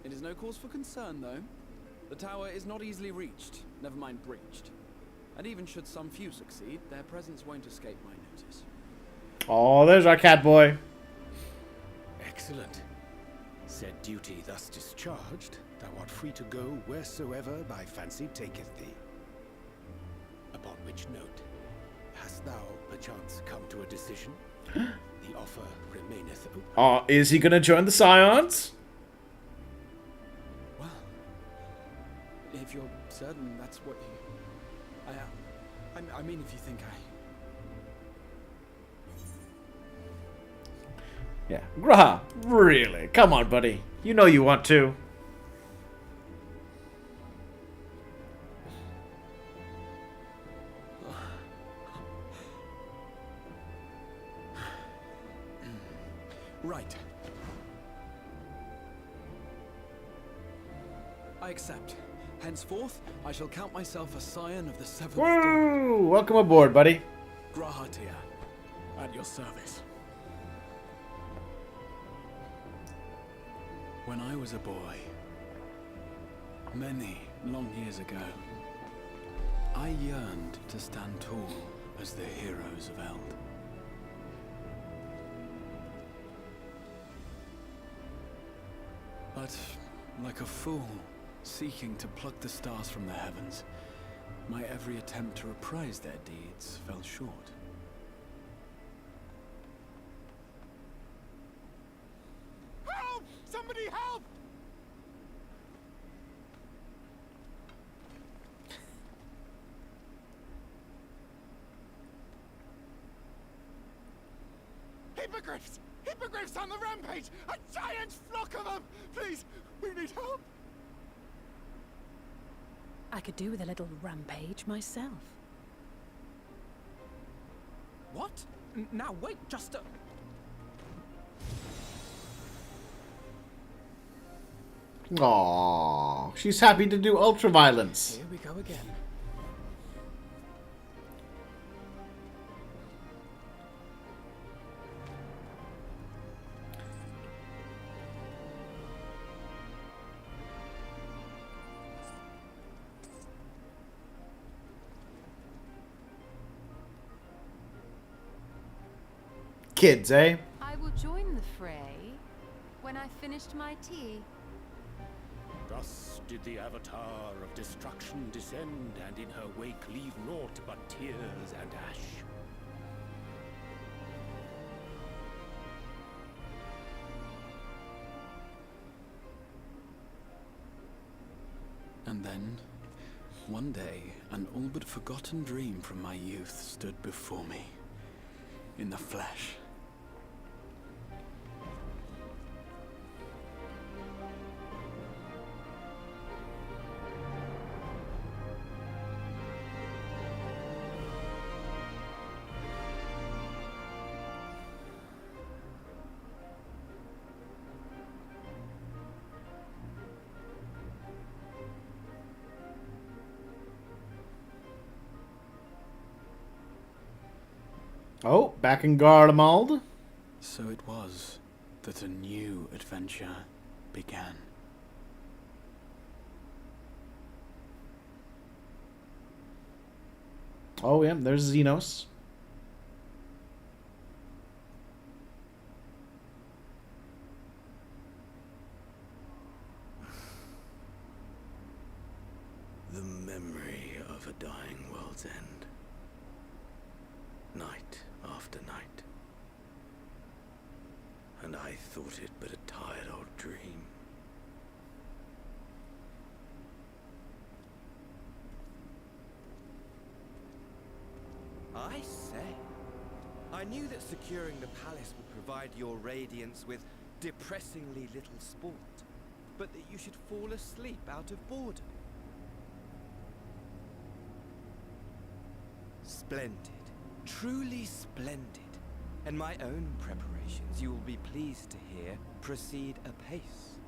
It is no cause for concern, though. The tower is not easily reached, never mind breached. And even should some few succeed, their presence won't escape my notice. Oh, there's our cat boy. Excellent. Said duty thus discharged, thou art free to go wheresoever thy fancy taketh thee. Upon which note, hast thou perchance come to a decision? The offer remaineth open. Oh, is he gonna join the Scions? Well, if you're certain that's what you... I mean, if you think Yeah. Graha, really? Come on, buddy. You know you want to. Right. I accept. Henceforth, I shall count myself a scion of the seventh dawn. Woo! Welcome aboard, buddy. Grahatia, at your service. When I was a boy, many long years ago, I yearned to stand tall as the heroes of Eld. But, like a fool, seeking to pluck the stars from the heavens, my every attempt to reprise their deeds fell short. Help! Somebody help! Hippogriffs! Hippogriffs on the rampage! A giant flock of them! Please, we need help! I could do with a little rampage myself. What? Now wait, just a... Aww, she's happy to do ultraviolence. Here we go again. Kids, eh? I will join the fray when I've finished my tea. Thus did the Avatar of Destruction descend, and in her wake leave naught but tears and ash. And then, one day, an all but forgotten dream from my youth stood before me, in the flesh. Oh, back in Garlemald. So it was that a new adventure began. Oh yeah, there's Xenos. The memory of a dying world's end. Night after night. And I thought it but a tired old dream. I say, I knew that securing the palace would provide your Radiance with depressingly little sport, but that you should fall asleep out of boredom. Splendid. Truly splendid. And my own preparations, you will be pleased to hear, proceed apace.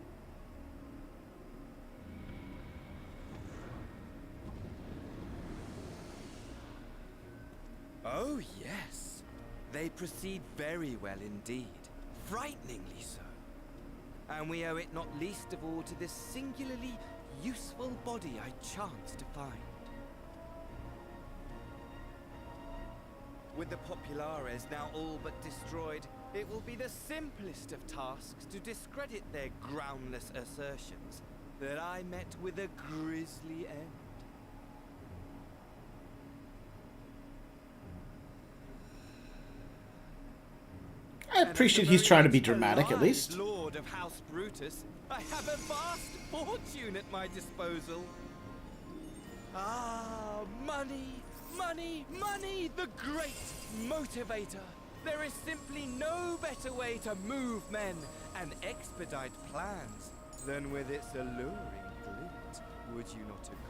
Oh, yes. They proceed very well indeed. Frighteningly so. And we owe it not least of all to this singularly useful body I chanced to find. With the Populares now all but destroyed, it will be the simplest of tasks to discredit their groundless assertions that I met with a grisly end. I appreciate he's trying to be dramatic, at least. Lord of House Brutus, I have a vast fortune at my disposal. Ah, money, money, money, the great motivator. There is simply no better way to move men and expedite plans than with its alluring glint. Would you not agree?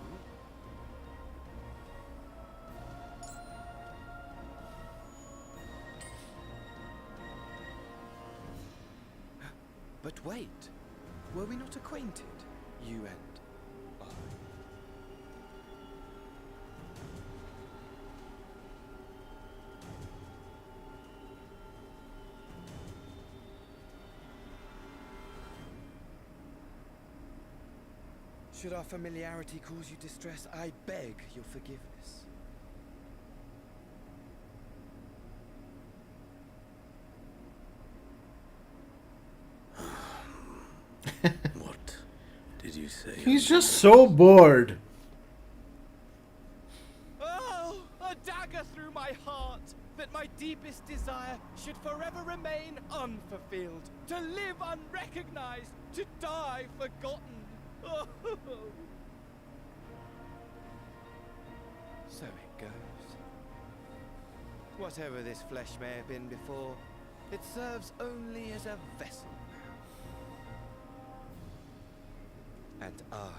But wait, were we not acquainted, you and I? Should our familiarity cause you distress, I beg your forgiveness. What did you say? He's just so bored. Oh, a dagger through my heart, that my deepest desire should forever remain unfulfilled, to live unrecognized, to die forgotten. Oh. So it goes. Whatever this flesh may have been before, it serves only as a vessel now. And I,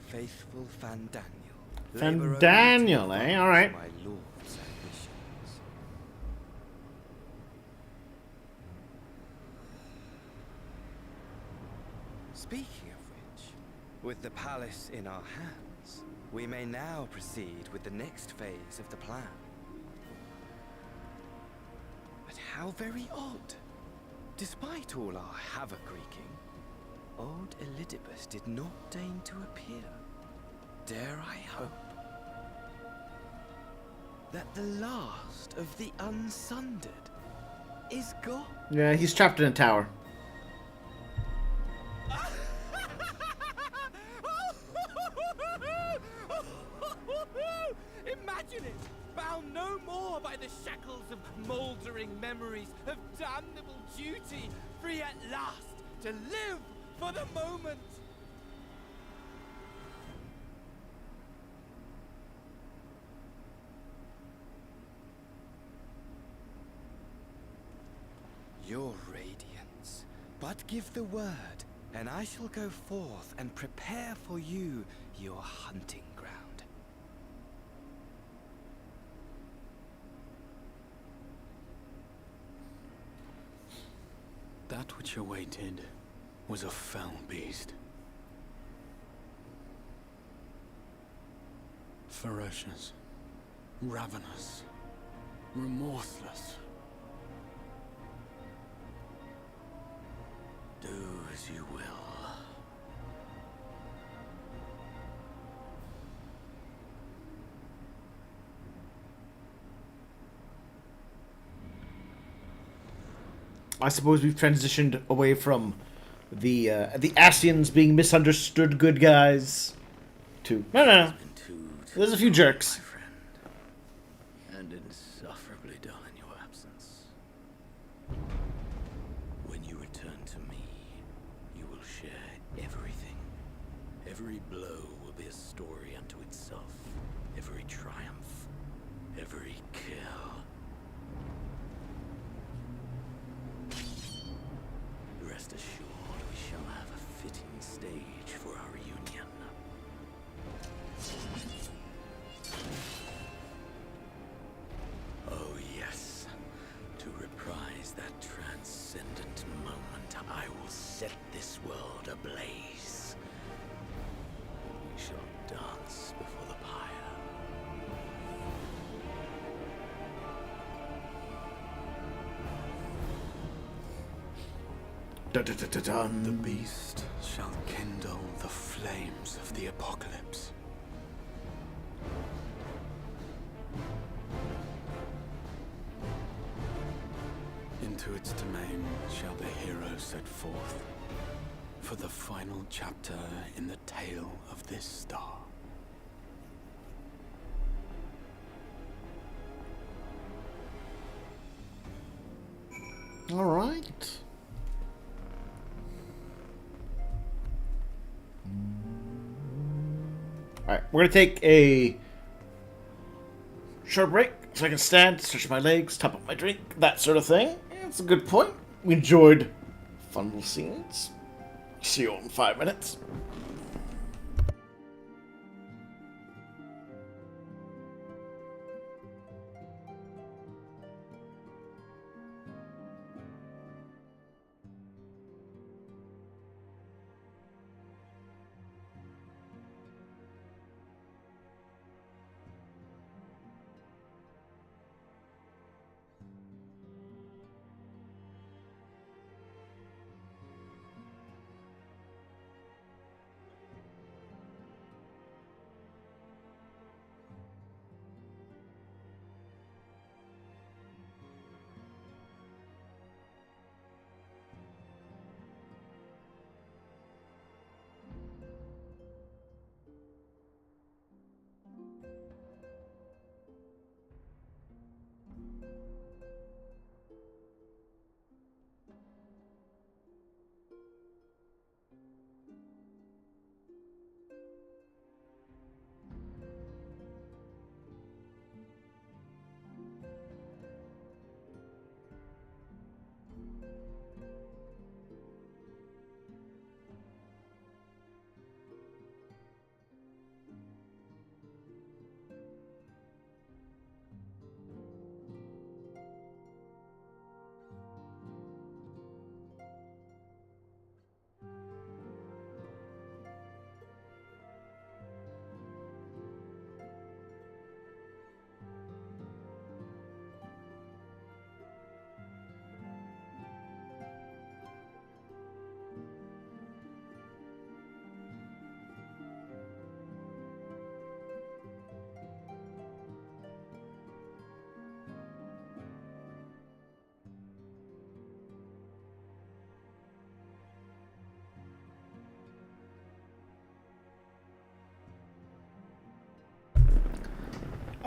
faithful Fandaniel, Fandaniel, eh? All right. my lord's ambitions. Speaking of which, With the palace in our hands, we may now proceed with the next phase of the plan. But how very odd. Despite all our havoc-wreaking, old Elidibus did not deign to appear. Dare I hope that the last of the Unsundered is gone? Yeah, he's trapped in a tower. Imagine it! Bound no more by the shackles of mouldering memories of damnable duty, free at last to live for the moment! Your radiance, but give the word, and I shall go forth and prepare for you your hunting ground. That which awaited was a fell beast. Ferocious, ravenous, remorseless. Do as you will. I suppose we've transitioned away from the Asians being misunderstood good guys to no. There's a few jerks. And insufferably dull in your absence. When you return to me, you will share everything. Every blow will be a story unto itself. Every triumph, every kill. Rest assured, we shall have a fitting stage for our reunion. Oh yes, to reprise that transcendent moment, I will set this world ablaze. We shall dance before the pyre. Dun-dun-dun-dun-dun. The beast shall kindle the flames of the apocalypse. Into its domain shall the hero set forth for the final chapter in the tale of this star. All right. Alright, we're gonna take a short break so I can stand, stretch my legs, top up my drink, that sort of thing. It's a good point. We enjoyed fun little scenes. See you all in 5 minutes.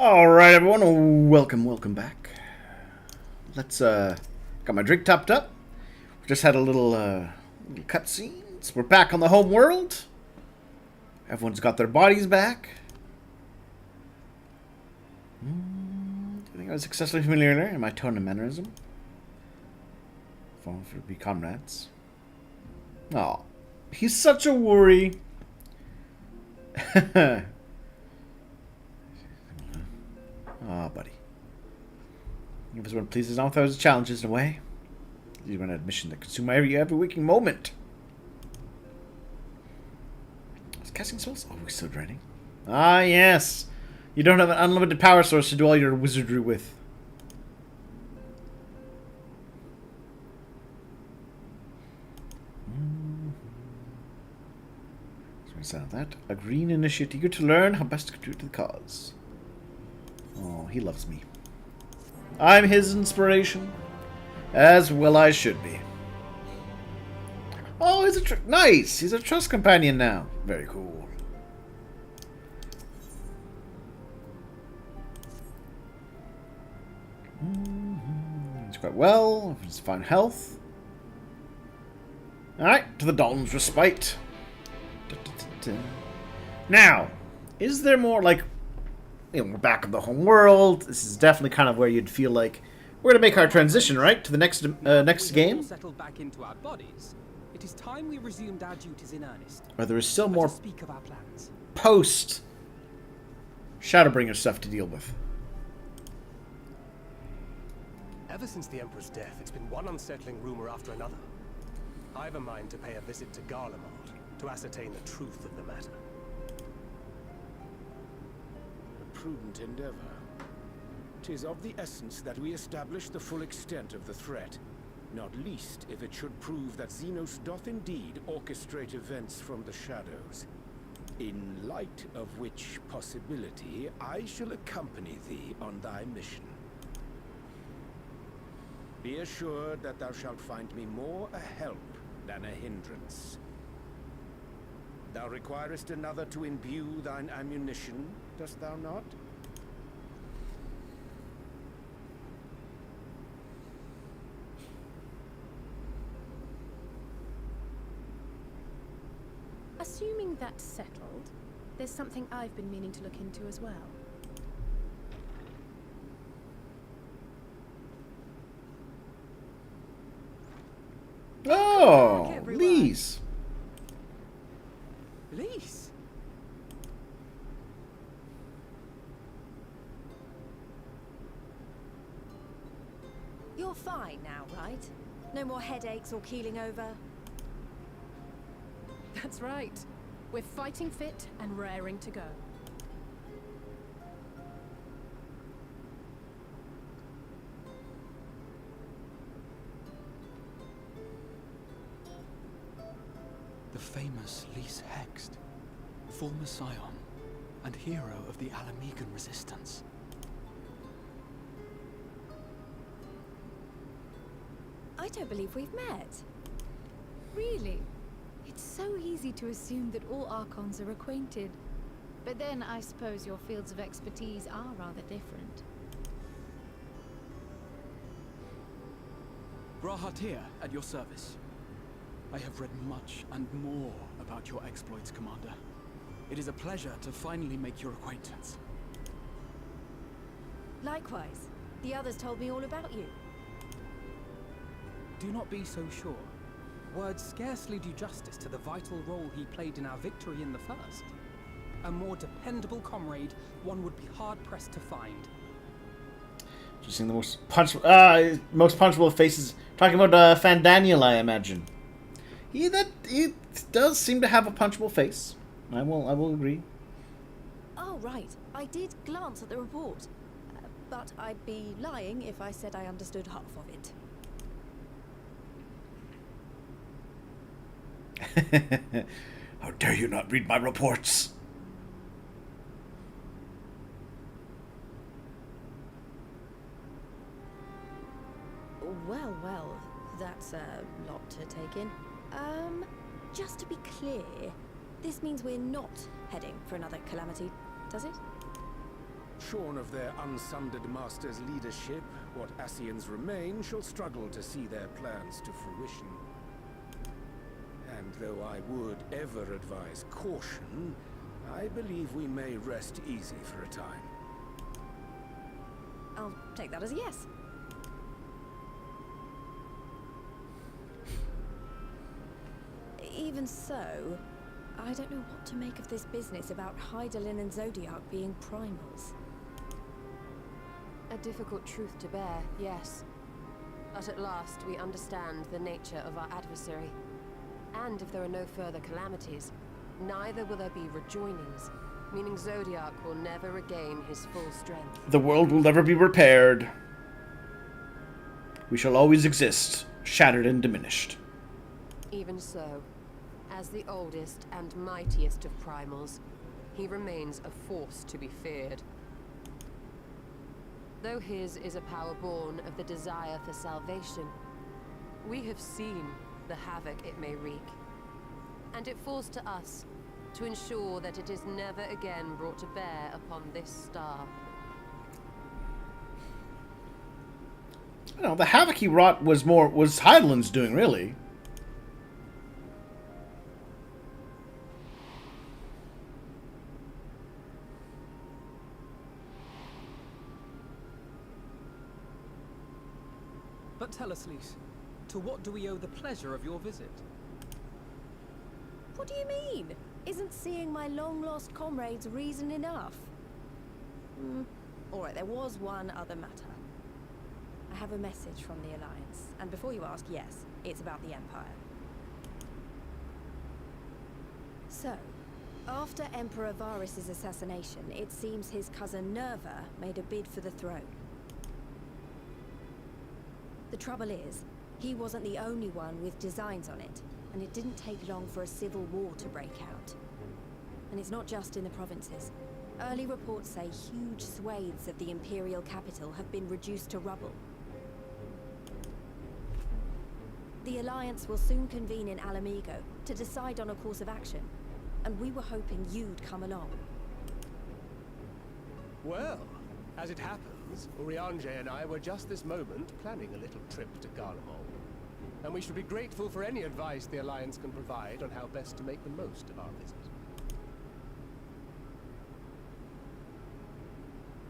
Alright, everyone, welcome back. Let's, got my drink topped up. We just had a little cutscenes. We're back on the home world. Everyone's got their bodies back. I think I was successfully familiar in my tone and mannerism. Phone for be comrades. Oh, he's such a worry. Ah, buddy. If everyone pleases not without his challenges in a way. You run an admission that consume my every waking moment. Is casting spells always so draining? Ah, yes. You don't have an unlimited power source to do all your wizardry with. So that a green initiate eager to learn how best to contribute to the cause. Oh, he loves me. I'm his inspiration, as well I should be. Oh, he's a nice. He's a trust companion now. Very cool. He's quite well. He's fine health. All right, to the Dalton's respite. Now, is there more, like, you know, we're back in the home world. This is definitely kind of where you'd feel like we're gonna make our transition, right, to the next game. Settled back into our bodies. It is time we resumed our duties in earnest. Or there is still more speak of our plans. Post Shadowbringers stuff to deal with. Ever since the Emperor's death, it's been one unsettling rumor after another. I've a mind to pay a visit to Garlemald to ascertain the truth of the matter. A prudent endeavor. 'Tis of the essence that we establish the full extent of the threat, not least if it should prove that Xenos doth indeed orchestrate events from the shadows. In light of which possibility, I shall accompany thee on thy mission. Be assured that thou shalt find me more a help than a hindrance. Thou requirest another to imbue thine ammunition, dost thou not? Assuming that's settled, there's something I've been meaning to look into as well. Oh, Lise. Lise? You're fine now, right? No more headaches or keeling over? That's right. We're fighting fit and raring to go. The famous Lise Hext, former scion and hero of the Alamegan resistance. I don't believe we've met. Really? It's so easy to assume that all Archons are acquainted. But then I suppose your fields of expertise are rather different. Rahatir, at your service. I have read much and more about your exploits, Commander. It is a pleasure to finally make your acquaintance. Likewise. The others told me all about you. Do not be so sure. Words scarcely do justice to the vital role he played in our victory in the first. A more dependable comrade one would be hard-pressed to find. Just seeing the most punchable faces. Talking about Fandaniel, I imagine. He does seem to have a punchable face. I will agree. Oh, right. I did glance at the report. But I'd be lying if I said I understood half of it. How dare you not read my reports? Well, that's a lot to take in. Just to be clear, this means we're not heading for another calamity, does it? Shorn of their unsundered master's leadership, what Ascians remain shall struggle to see their plans to fruition. And though I would ever advise caution, I believe we may rest easy for a time. I'll take that as a yes. Even so, I don't know what to make of this business about Hydaelyn and Zodiac being primals. A difficult truth to bear, yes. But at last we understand the nature of our adversary. And if there are no further calamities, neither will there be rejoinings, meaning Zodiac will never regain his full strength. The world will never be repaired. We shall always exist, shattered and diminished. Even so, as the oldest and mightiest of primals, he remains a force to be feared. Though his is a power born of the desire for salvation, we have seen the havoc it may wreak. And it falls to us to ensure that it is never again brought to bear upon this star. No, the havoc he wrought was Hydaelyn's doing, really. But tell us, Lys, to what do we owe the pleasure of your visit? What do you mean? Isn't seeing my long-lost comrades reason enough? Alright, there was one other matter. I have a message from the Alliance, and before you ask, yes, it's about the Empire. So, after Emperor Varys' assassination, it seems his cousin Nerva made a bid for the throne. The trouble is, he wasn't the only one with designs on it, and it didn't take long for a civil war to break out. And it's not just in the provinces. Early reports say huge swathes of the Imperial capital have been reduced to rubble. The Alliance will soon convene in Alamigo to decide on a course of action, and we were hoping you'd come along. Well, as it happens, Urianger and I were just this moment planning a little trip to Garlemald. And we should be grateful for any advice the Alliance can provide on how best to make the most of our visit.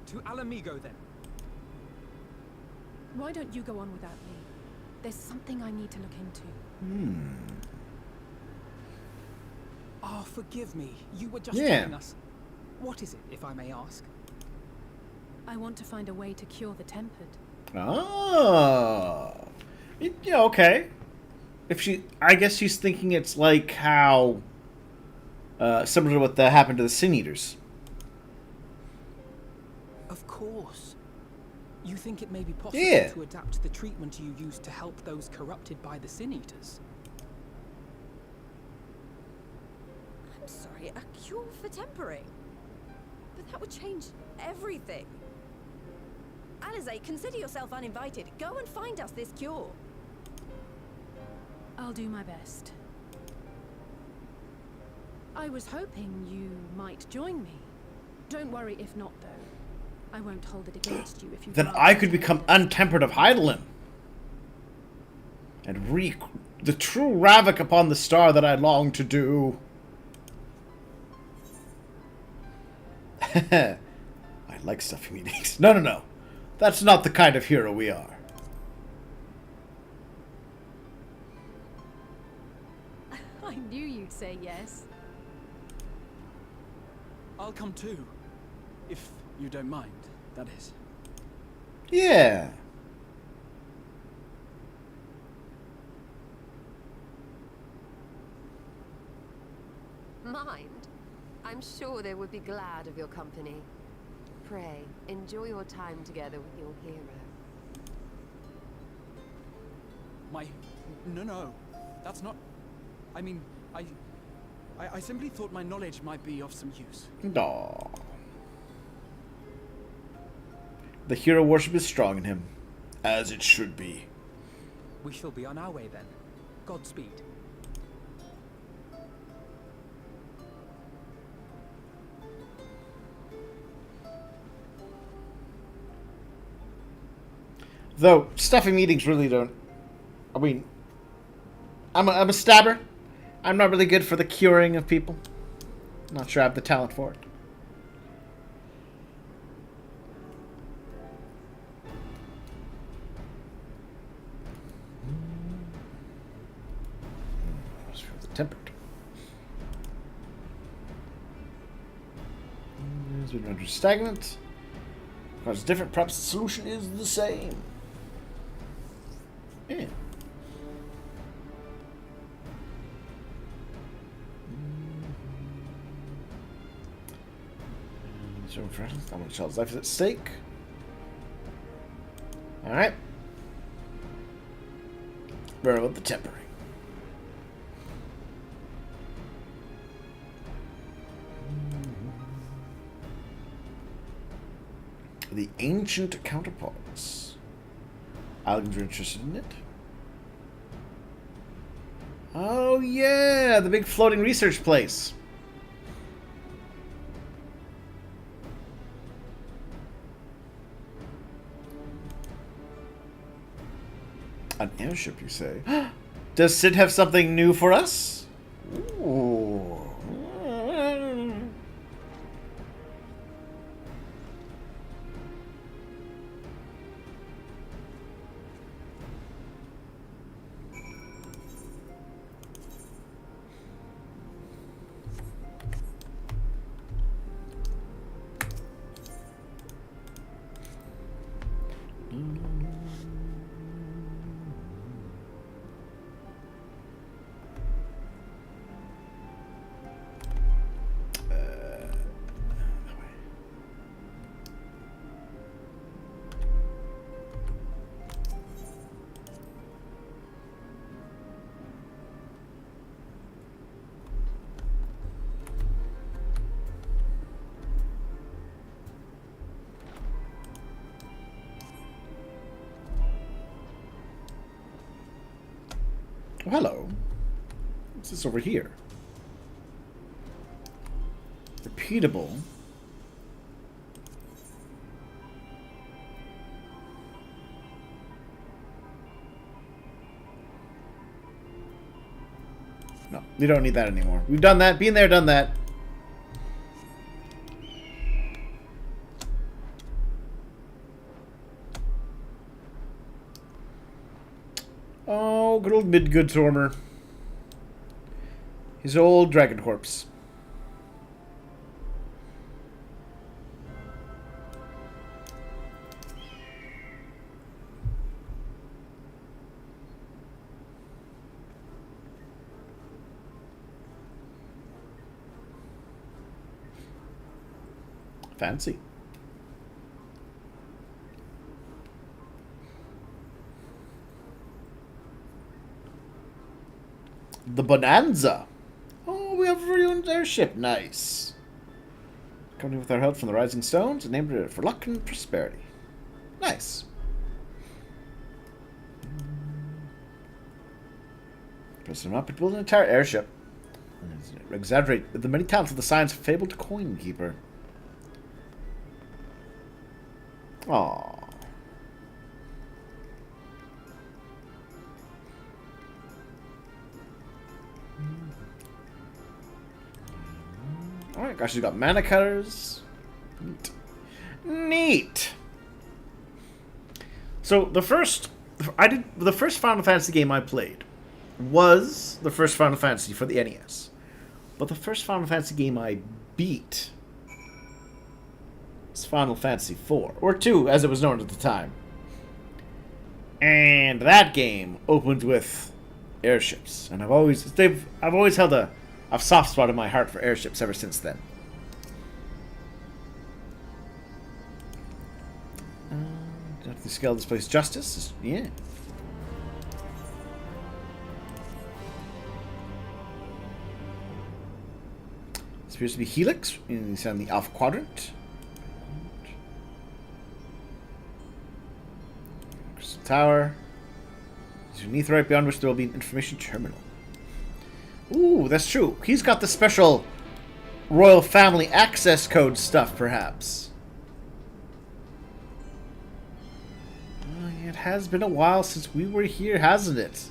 To Alamigo, then. Why don't you go on without me? There's something I need to look into. Oh, forgive me. You were just Yeah. telling us. What is it, if I may ask? I want to find a way to cure the Tempered. Oh. Yeah, okay. I guess she's thinking it's like how, similar to what happened to the Sin Eaters. Of course. You think it may be possible to adapt the treatment you used to help those corrupted by the Sin Eaters? I'm sorry, a cure for tempering? But that would change everything. Alize, consider yourself uninvited. Go and find us this cure. I'll do my best. I was hoping you might join me. Don't worry if not, though. I won't hold it against you if you... Then I could become untempered of Hydaelyn. And wreak the true havoc upon the star that I long to do. I like stuffy meetings. No. That's not the kind of hero we are. I knew you'd say yes. I'll come too. If you don't mind, that is. Yeah. Mind? I'm sure they would be glad of your company. Pray, enjoy your time together with your hero. No. That's not... I mean, I simply thought my knowledge might be of some use. Aww. The hero worship is strong in him, as it should be. We shall be on our way then. Godspeed. Though, stuffy meetings really don't... I mean, I'm a stabber. I'm not really good for the curing of people. Not sure I have the talent for it. The tempered. As we render stagnant. Because it's different, perhaps the solution is the same. Yeah. So, for instance, how much child's life is at stake? Alright. Burn about the tempering. The ancient counterparts. Algans are interested in it. Oh yeah, the big floating research place. An airship, you say? Does Sid have something new for us? Ooh. Oh, hello. What's this over here? Repeatable. No, we don't need that anymore. We've done that. Been there, done that. Oh, good old Midgoodstormer. His old dragon corpse. Fancy. The Bonanza. Oh, we have a very own airship. Nice. Coming with our help from the Rising Stones and named it for luck and prosperity. Nice. Press him up and build an entire airship. Exaggerate with the many talents of the science fabled coin keeper. Aww. Alright, gosh, you got mana cutters. Neat. Neat. So the first Final Fantasy game I played was the first Final Fantasy for the NES. But the first Final Fantasy game I beat is Final Fantasy IV, or 2 as it was known at the time. And that game opened with airships, and I've always held a soft spot in my heart for airships ever since then. The scale displays justice. Yeah. This appears to be Helix. It's on the Alpha Quadrant. Crystal Tower. There's an etherite beyond which there will be an information terminal. Ooh, that's true. He's got the special royal family access code stuff, perhaps. Oh, yeah, it has been a while since we were here, hasn't it?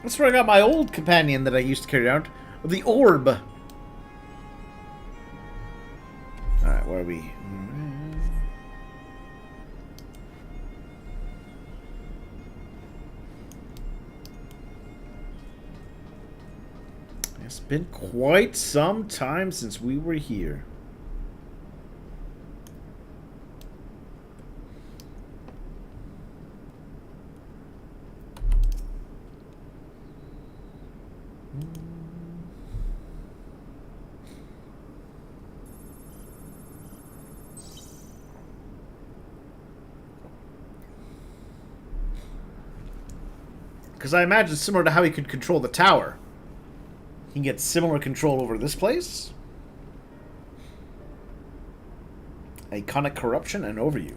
That's where I got my old companion that I used to carry around. The orb. Alright, where are we? It's been quite some time since we were here. Because I imagine similar to how he could control the tower. He can get similar control over this place. Iconic corruption and overview.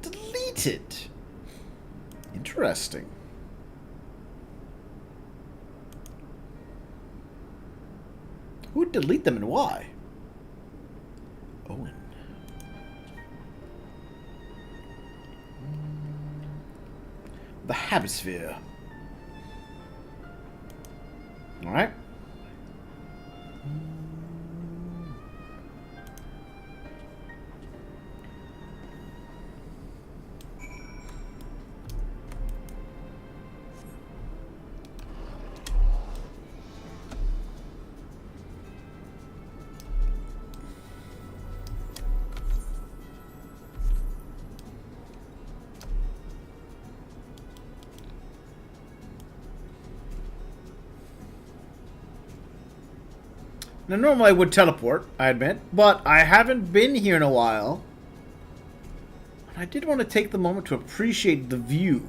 Deleted. Interesting. Who would delete them and why? Owen. The Habitsphere. Alright. Now, normally I would teleport, I admit, but I haven't been here in a while. And I did want to take the moment to appreciate the view.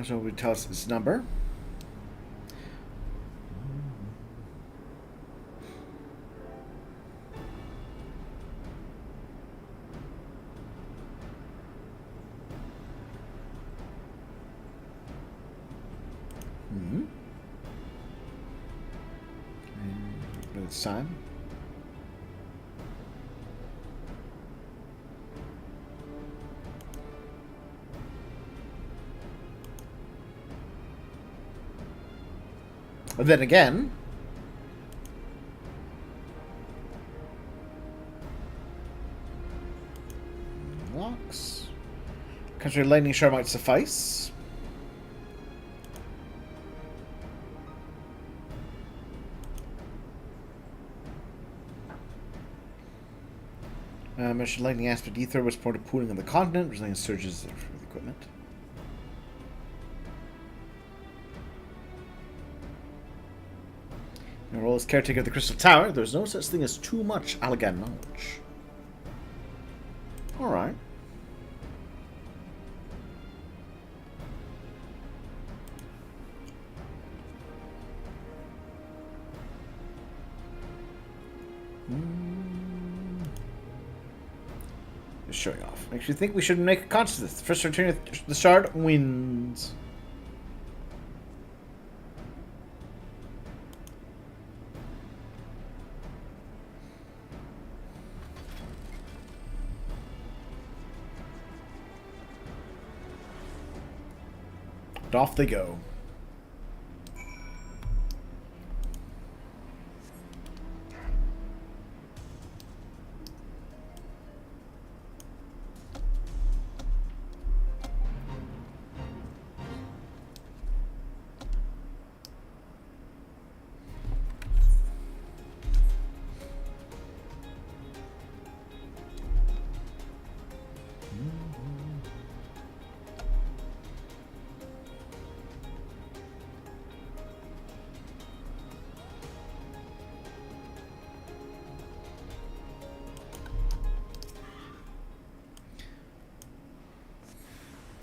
So we tell us this number. And it's time. But then again, locks. Country lightning shard might suffice. Mentioned lightning aspect ether was part of pooling on the continent, resulting in surges for the equipment. My role as caretaker of the Crystal Tower, there's no such thing as too much Allagan knowledge. Alright. Just showing off. Makes you think we should make a conscious of this. The first return of the shard wins. And off they go.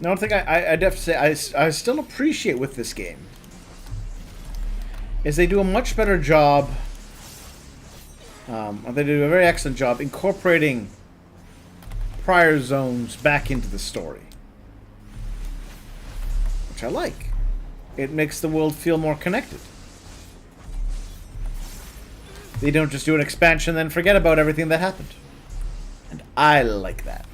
One thing I'd have to say I still appreciate with this game is they do a much better job, they do a very excellent job incorporating prior zones back into the story. Which I like. It makes the world feel more connected. They don't just do an expansion and then forget about everything that happened. And I like that.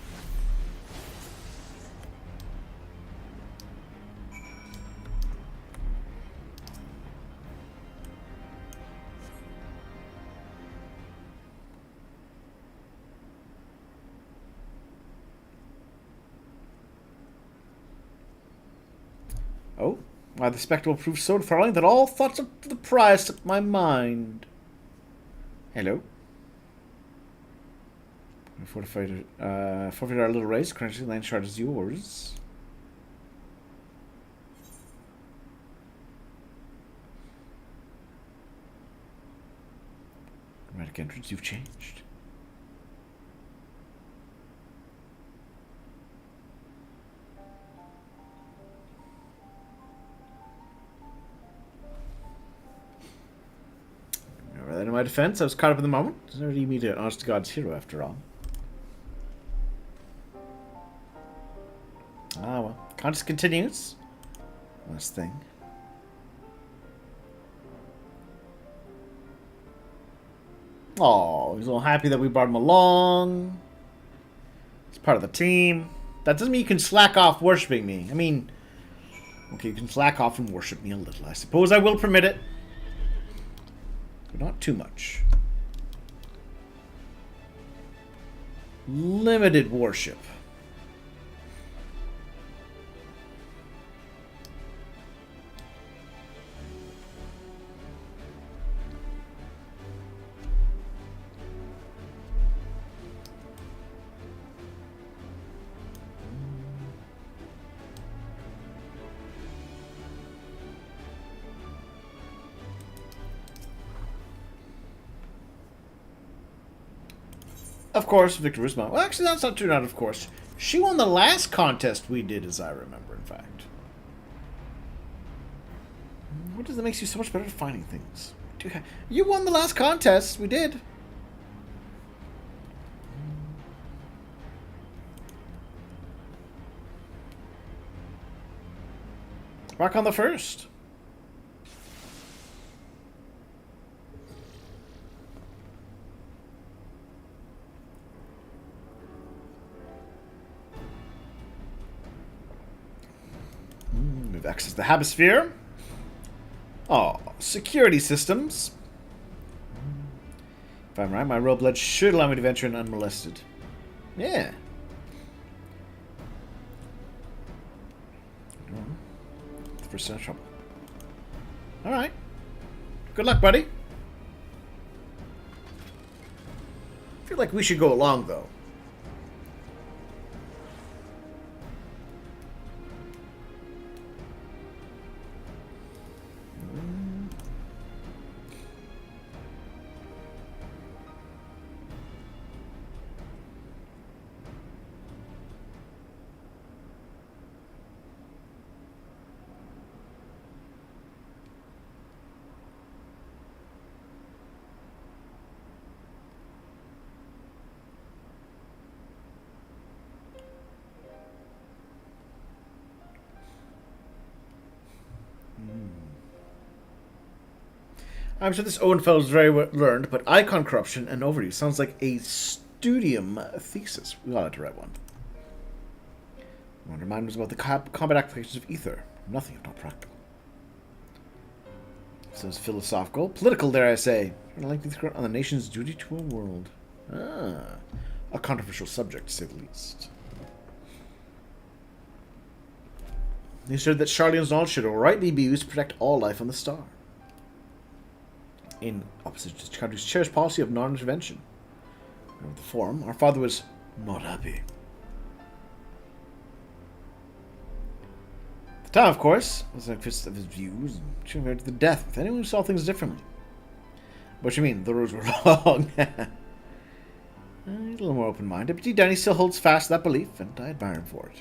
Oh, why the spectacle proved so enthralling that all thoughts of the prize slipped my mind. Hello. Fortified our little race. Currently, land shard is yours. Dramatic entrance, you've changed. In my defense, I was caught up in the moment. Doesn't really mean an honest to God's hero after all. Ah, well. Contest continues. Last thing. Oh, he's all happy that we brought him along. He's part of the team. That doesn't mean you can slack off worshipping me. I mean, okay, you can slack off and worship me a little. I suppose I will permit it. But not too much. Limited worship. Of course, Victor Rusma. Well, actually, that's not true, not of course. She won the last contest we did, as I remember, in fact. What does that makes you so much better at finding things? You won the last contest we did. Rock on the first. We've accessed the Habisphere. Oh, security systems. If I'm right, my royal blood should allow me to venture in unmolested. Yeah. The first sign of trouble. Alright. Good luck, buddy. I feel like we should go along, though. I'm sure this Owen fellow is very learned, but icon corruption and overuse sounds like a studium thesis. We ought to write one. I wonder mine was about the combat applications of ether. Nothing if not practical. So it's philosophical. Political, dare I say. A lengthy threat on the nation's duty to a world. Ah. A controversial subject, to say the least. He said that Charlene's knowledge should rightly be used to protect all life on the star. In opposition to the country's cherished policy of non-intervention. Of the forum, our father was not happy. At the time, of course, was like fist of his views and compared to the death with anyone who saw things differently. What you mean? The roads were wrong. He's a little more open-minded, but deep down he still holds fast to that belief, and I admire him for it.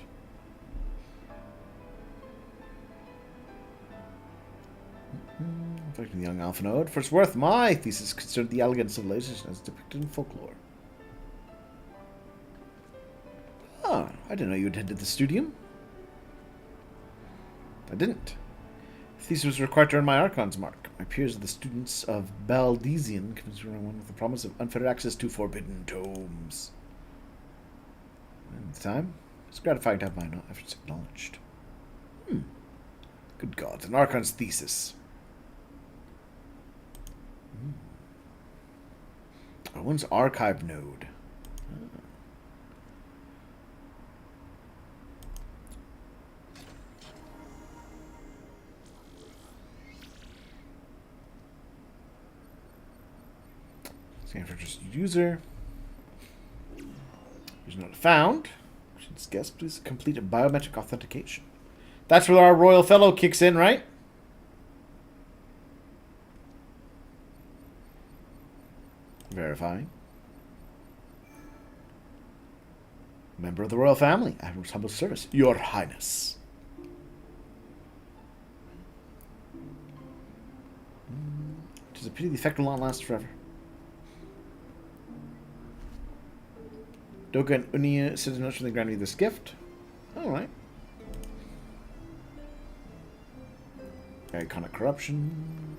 Affecting the young Alphanode. For its worth, my thesis considered the elegance of lasers as depicted in folklore. Ah, I didn't know you attended the studium. I didn't. The thesis was required to earn my Archon's mark. My peers are the students of Baldesion, considering one with the promise of unfettered access to forbidden tomes. At the time, it's gratifying to have my efforts acknowledged. Good God, an Archon's thesis. One's archive node. Scan for just user. User not found. Should guess, please complete a biometric authentication. That's where our royal fellow kicks in, right? Verifying. Member of the royal family. At your humble service. Your Highness. It is a pity the effect will not last forever. Doga and Unia said not really granted me this gift. Alright. Iconic corruption.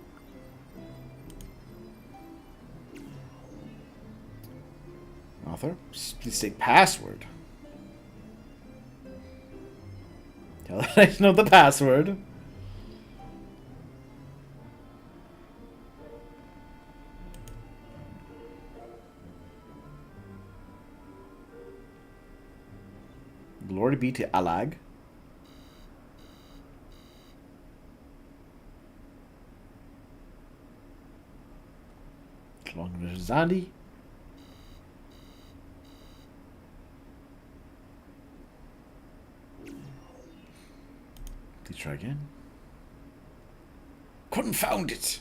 Author, please say password. Tell that I know the password. Glory be to Alag. Long Zandi. Please try again. Confound it!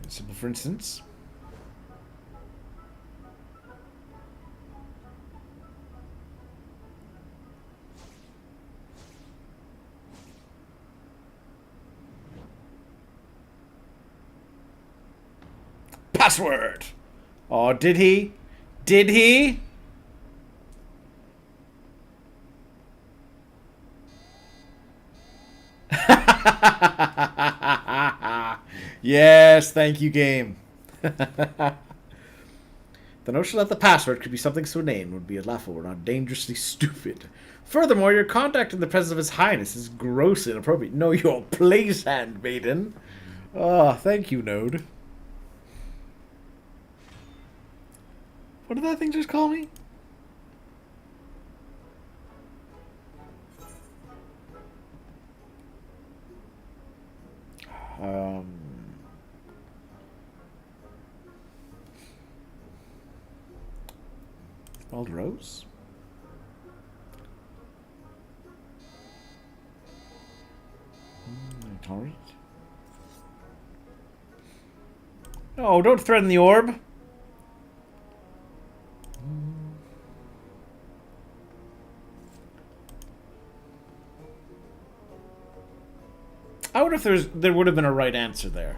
Simple, for instance. Password! Oh, did he? Did he? Yes, thank you, game. The notion that the password could be something so inane would be laughable or not dangerously stupid. Furthermore, your contact in the presence of His Highness is grossly inappropriate. Know your place, handmaiden. Oh, thank you, Node. What did that thing just call me? Old Rose? Tolerate. No, don't threaten the orb. I wonder if there would have been a right answer there.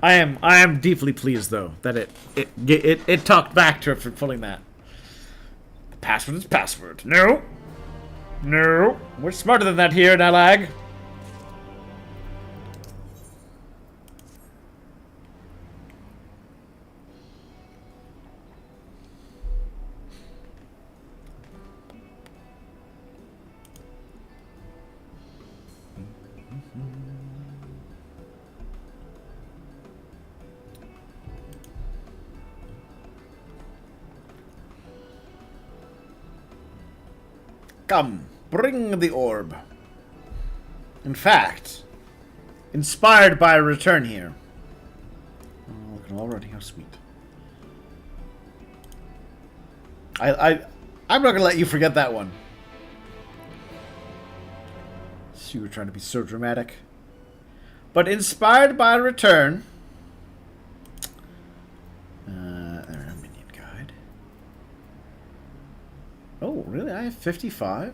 I am deeply pleased though that it talked back to her for pulling that. The password is password. No. No. We're smarter than that here, Nalag. Come, bring the orb. In fact, inspired by a return here. Oh, looking already, how sweet. I'm not gonna let you forget that one. So you were trying to be so dramatic. But inspired by a return. There, a minion guide. Oh, really? I have 55?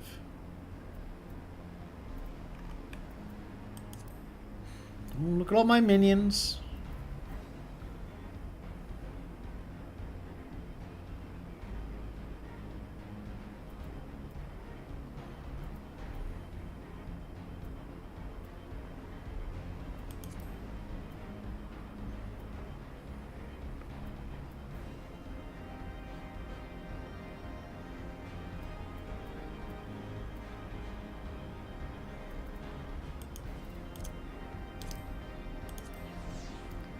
Oh, look at all my minions.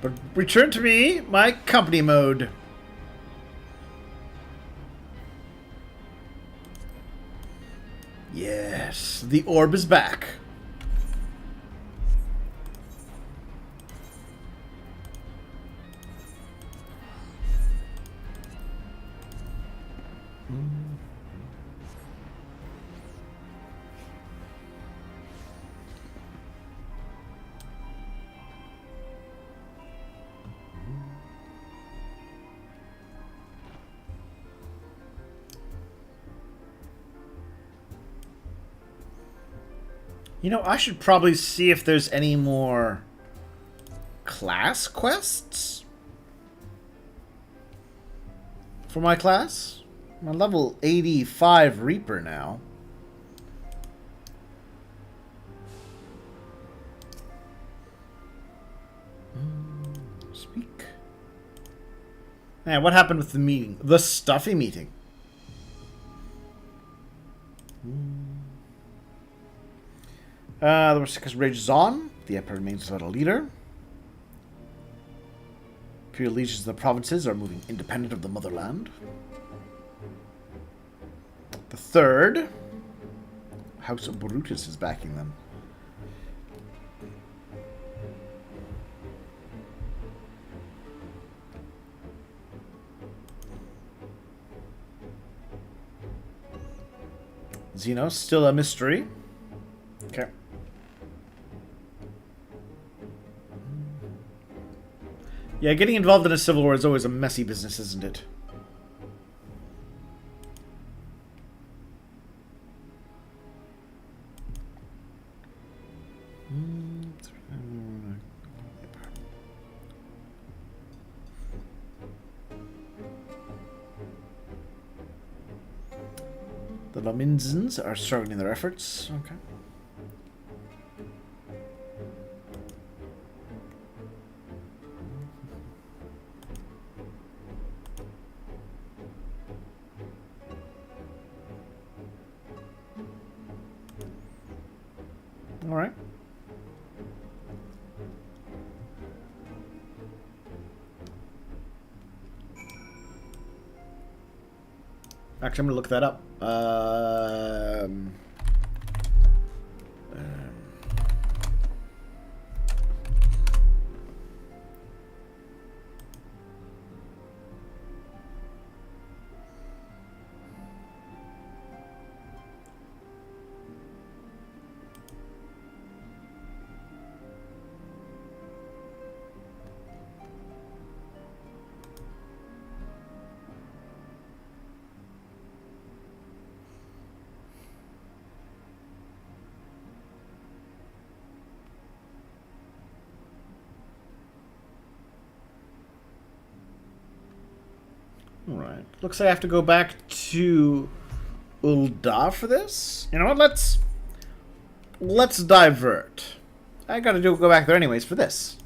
But return to me, my company mode. Yes, the orb is back. You know, I should probably see if there's any more class quests for my class. I'm a level 85 Reaper now. Speak. Man, what happened with the meeting? The stuffy meeting. The Berserker's Rage is on. The Emperor remains without a leader. Imperial legions of the provinces are moving independent of the motherland. The third, House of Brutus, is backing them. Zeno, still a mystery. Okay. Yeah, getting involved in a civil war is always a messy business, isn't it? The Lominzans are struggling in their efforts. Okay. All right. Actually, I'm gonna look that up. Alright. Looks like I have to go back to Ul'dah for this. You know what? Let's divert. I gotta go back there anyways for this.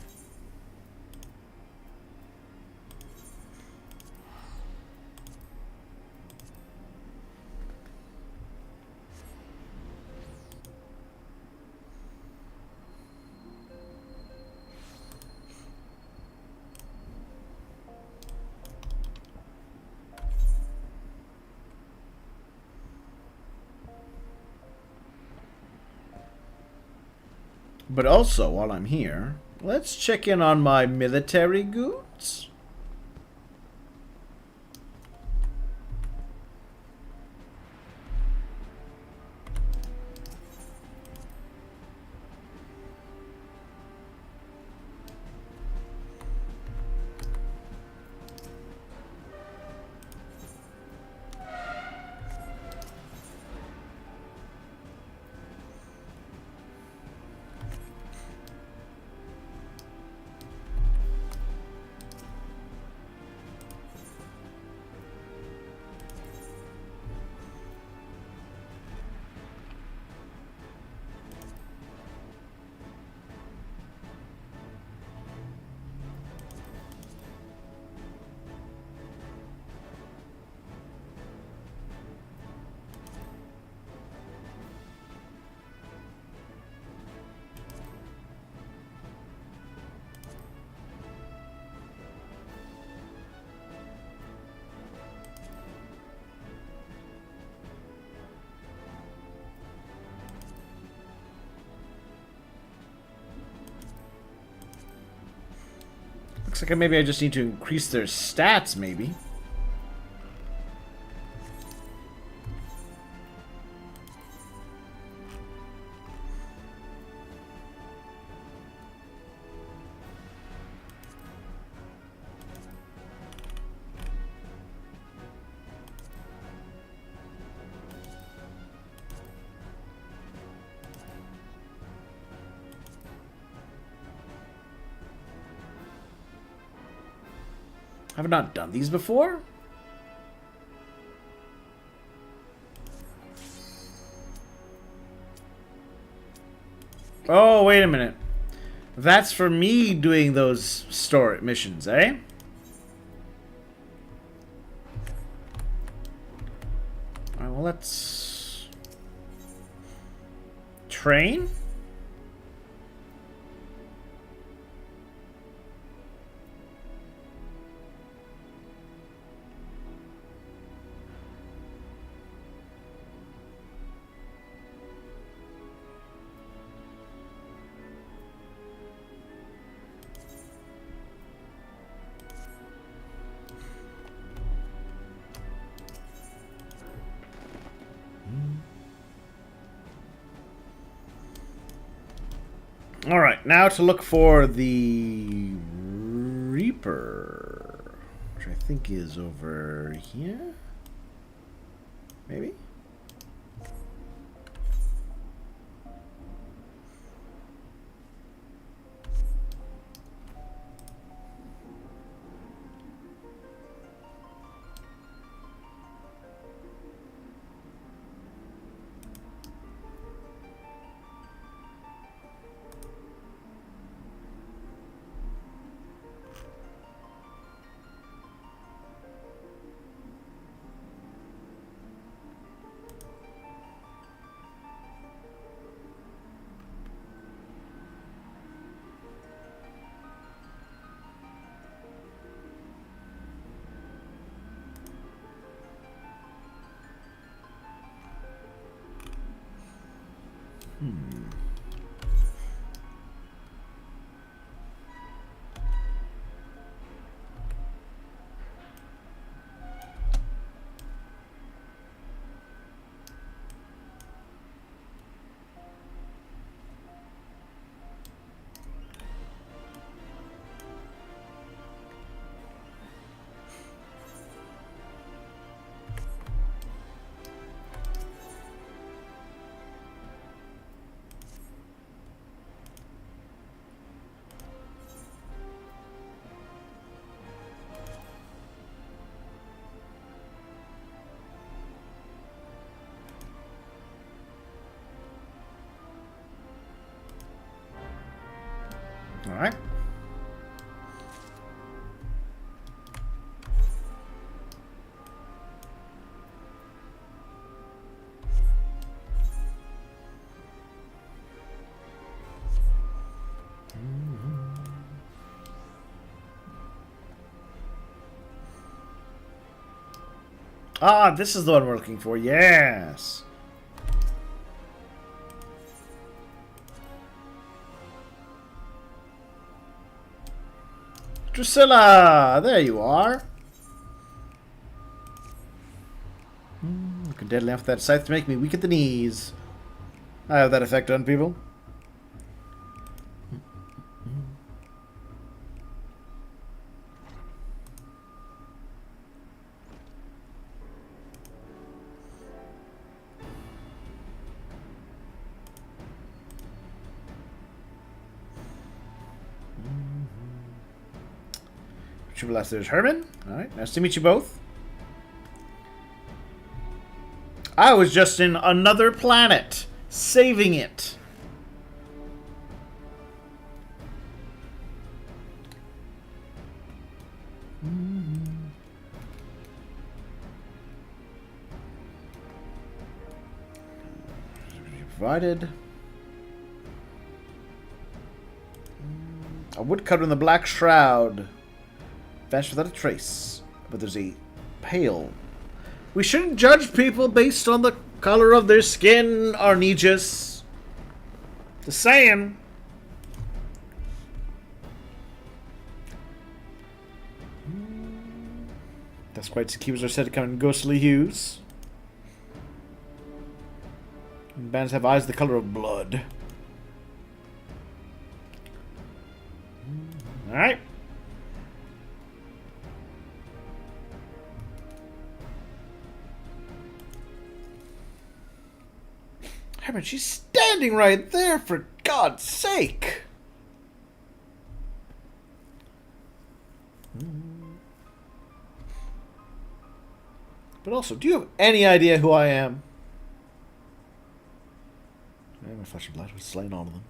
But also, while I'm here, let's check in on my military goods. Looks like maybe I just need to increase their stats, maybe. Have I not done these before? Oh, wait a minute. That's for me doing those store missions, eh? Alright, well, let's train. Alright, now to look for the Reaper, which I think is over here. Maybe? All right. Ah, this is the one we're looking for. Yes. Drusilla! There you are. Looking deadly off that scythe to make me weak at the knees. I have that effect on people. Triple S, there's Herman. Alright, nice to meet you both. I was just in another planet, saving it. Provided. A woodcut in the black shroud. Vanished without a trace. But there's a pale. We shouldn't judge people based on the color of their skin, Arnegis. Just saying. That's quite Sakibas are said to come in ghostly hues. And bands have eyes the color of blood. Alright. Herman, she's standing right there, for God's sake! But also, do you have any idea who I am? My flesh and blood was slain all of them.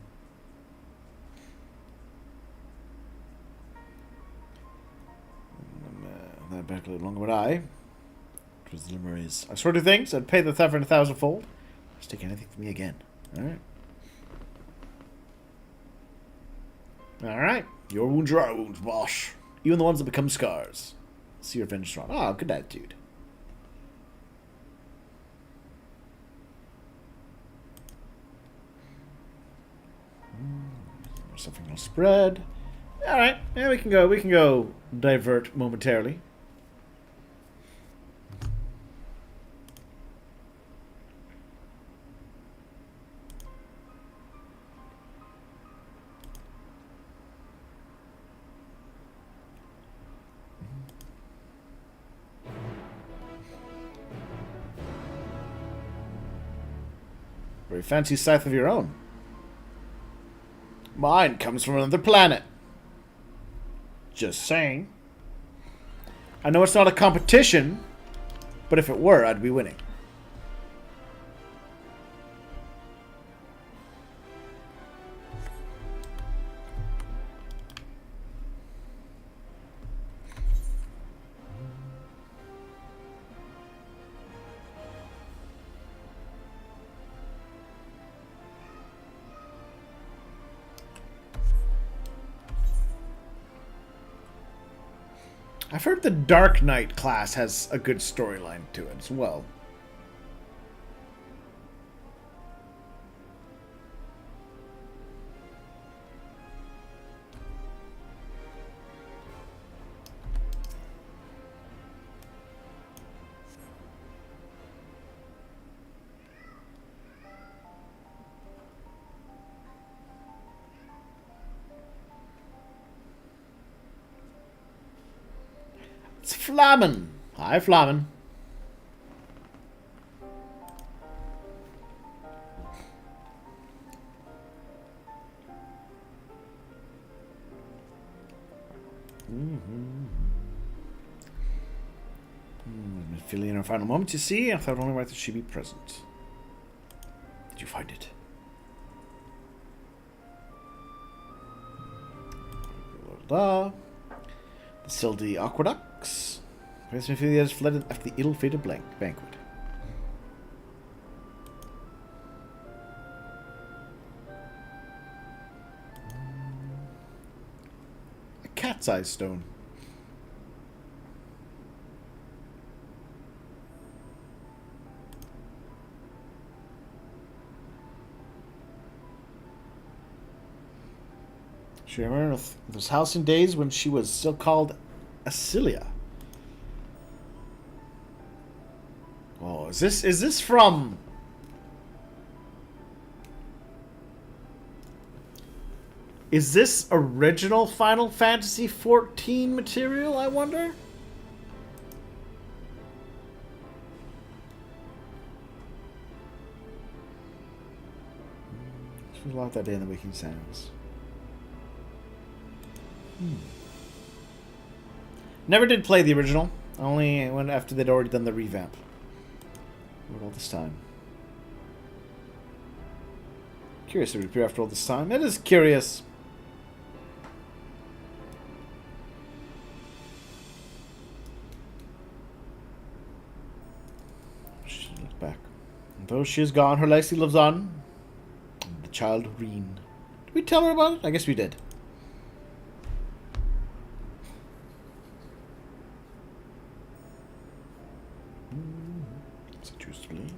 That back a little longer would I. It was the Limerick's. I swear to things, I'd pay the theft 1,000-fold. Just take anything from me again. Alright. Alright. Your wounds are our wounds, boss. Even the ones that become scars. See your vengeance strong. Oh, good attitude. Something will spread. Alright. Yeah, we can go divert momentarily. Very fancy scythe of your own. Mine comes from another planet. Just saying. I know it's not a competition, but if it were, I'd be winning. I've heard the Dark Knight class has a good storyline to it as well. It's Flamen. Hi, Flamen. Feeling in our final moment, you see? I thought only right that she be present. Did you find it? The Sildi Aqueducts. Prince Ophelia has fled after the ill-fated banquet. A cat's eye stone. She remembered those halcyon days when she was still called Asilia. Oh, is this from? Is this original Final Fantasy XIV material, I wonder? There's a lot that day in the Waking Sands. Never did play the original. Only went after they'd already done the revamp. What all this time? Curious to reappear after all this time. It is curious. She looked back. And though she is gone, her legacy lives on. The child Reen. Did we tell her about it? I guess we did. To leave.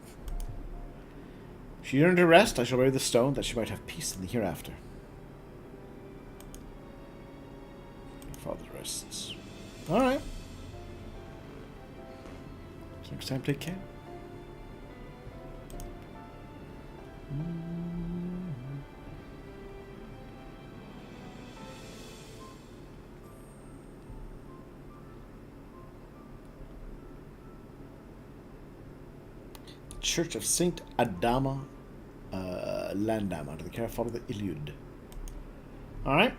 She earned her rest. I shall bury the stone that she might have peace in the hereafter. Her father rests. Alright. So next time, take care. Church of Saint Adama Landam under the care of Father Iliud. Alright.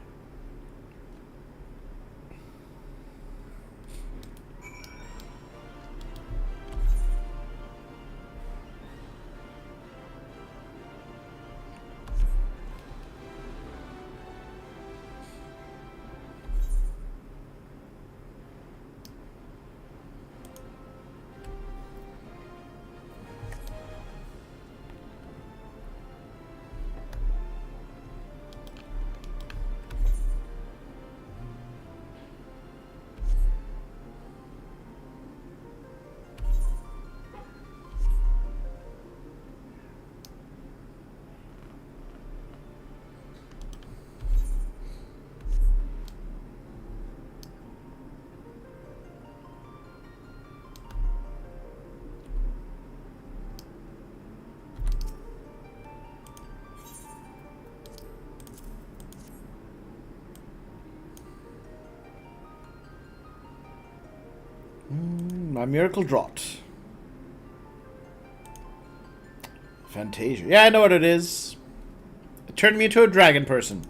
My miracle draught. Fantasia. Yeah, I know what it is. It turned me into a dragon person.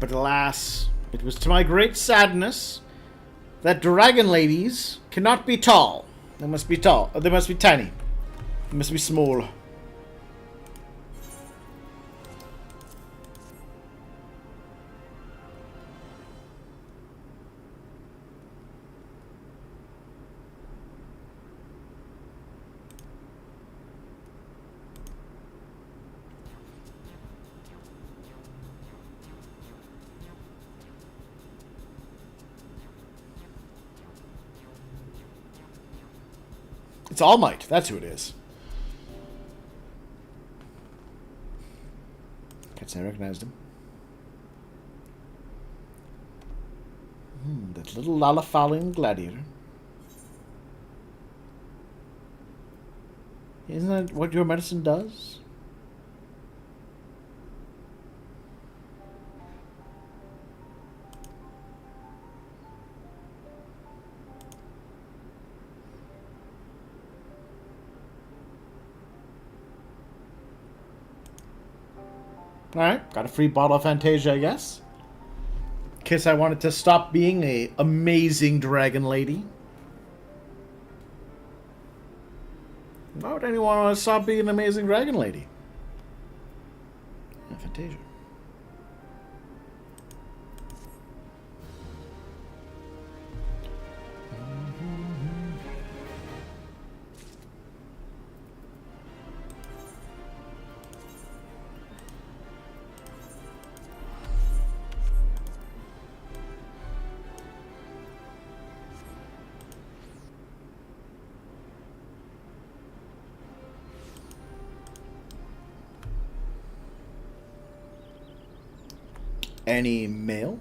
But alas, it was to my great sadness that dragon ladies cannot be tall. They must be tall. They must be tiny. They must be small. It's All Might. That's who it is. Can't say I recognized him. That little Lalafallian gladiator. Isn't that what your medicine does? Alright, got a free bottle of Fantasia, I guess. In case I wanted to stop being a amazing dragon lady. Why would anyone want to stop being an amazing dragon lady? Fantasia. Any mail?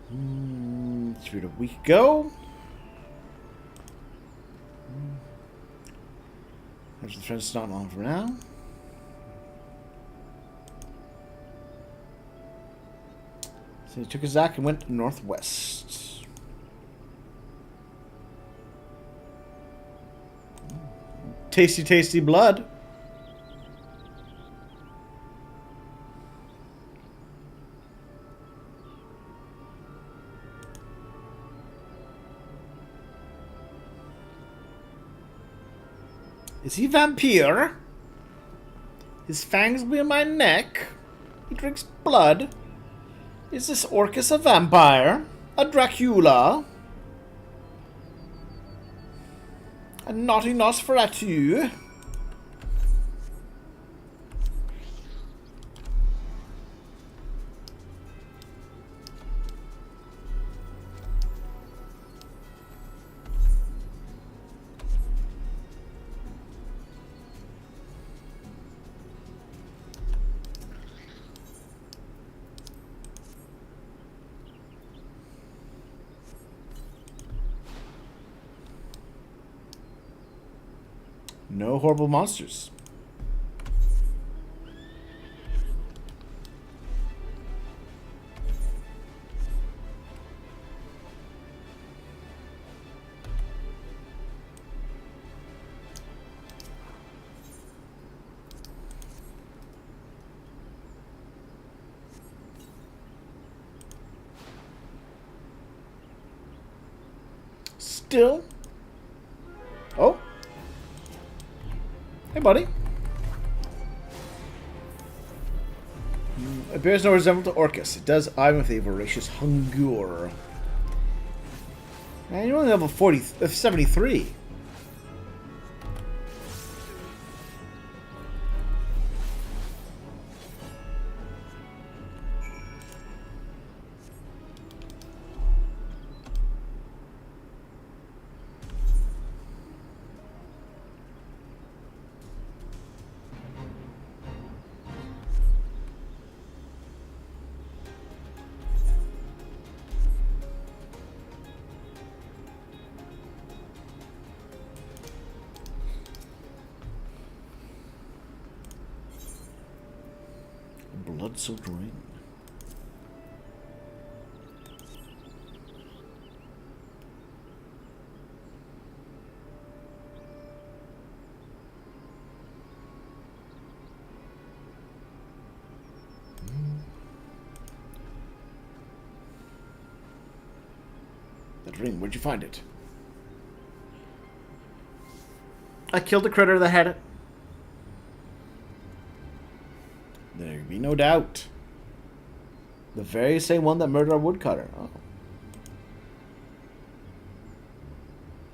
Let's read a week ago. There's the friends not long from now. So he took his Zach and went northwest. Tasty, tasty blood. Is he vampire? His fangs will be in my neck. He drinks blood. Is this Orcus a vampire? A Dracula? A naughty Nosferatu? No horrible monsters. Still? Oh. Hey, buddy. It bears no resemblance to Orcus. It does eye with a voracious hunger. Man, you're only level 73. Blood-soaked ring. That ring, where'd you find it? I killed the critter that had it. There be no doubt. The very same one that murdered our woodcutter. Oh.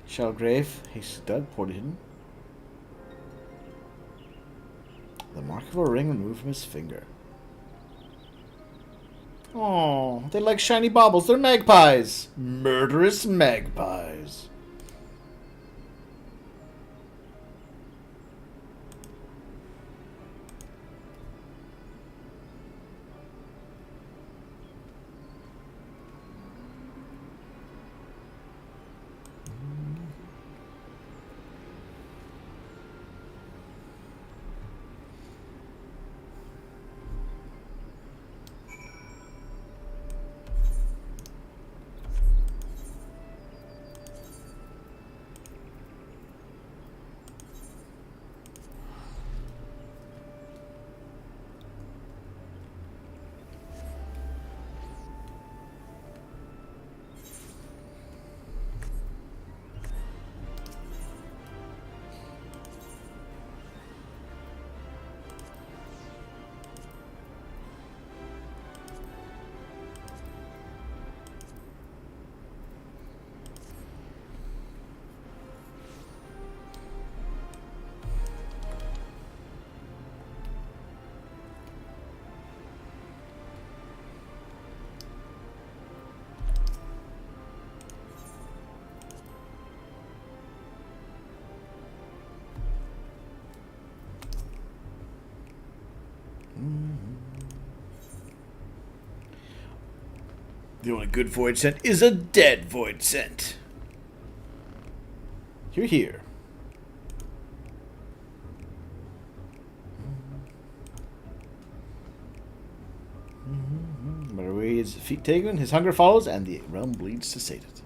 Shallow grave, hastily dug, poorly hidden. The mark of a ring removed from his finger. Oh, they like shiny baubles. They're magpies. Murderous magpies. The only good void scent is a dead void scent. You're here. No matter where his feet take him, his hunger follows, and the realm bleeds to sate it.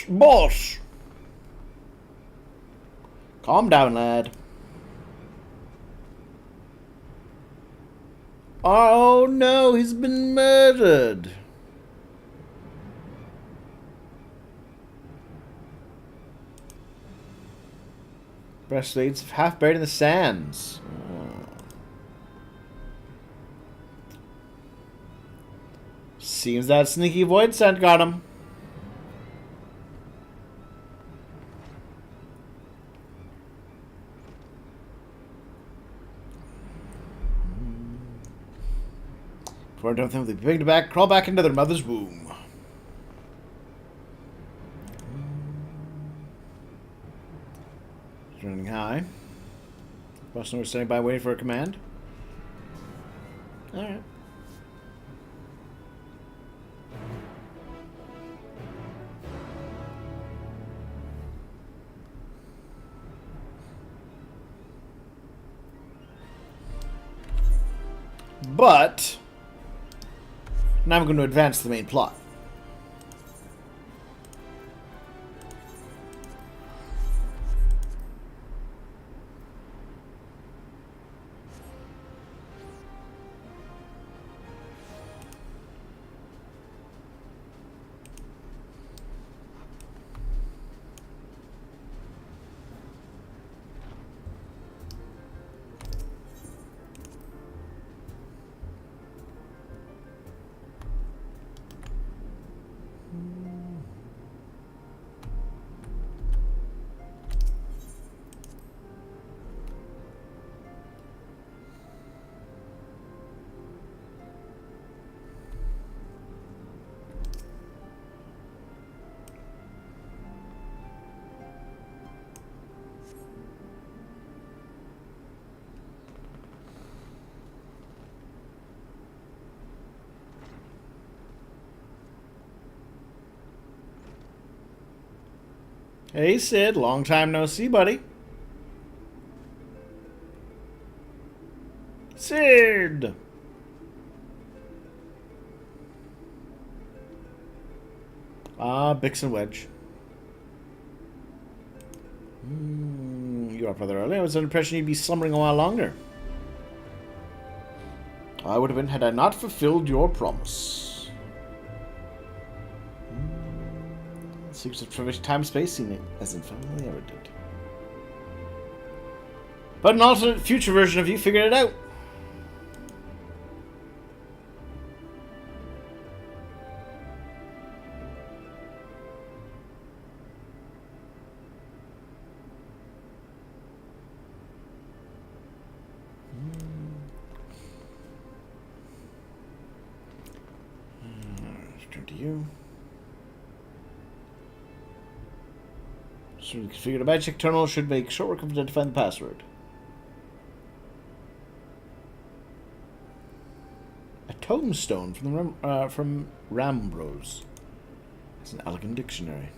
Boss! Calm down, lad. Oh no, he's been murdered. Breastplates half buried in the sands. Seems that sneaky void scent got him. Before I don't think they'll be big to back, crawl back into their mother's womb. Running high. Boston was standing by waiting for a command. Alright. But now I'm going to advance the main plot. Hey Sid, long time no see, buddy. Sid! Ah, Bix and Wedge. You are up rather early. I was under the impression you'd be slumbering a while longer. I would have been had I not fulfilled your promise. Secrets of traversing time-space seem as infallible as they ever did. But an alternate future version of you figured it out. Let's turn to you. So we configured a magic tunnel should make short work of identifying the password. A tombstone from Rambros. It's an elegant dictionary.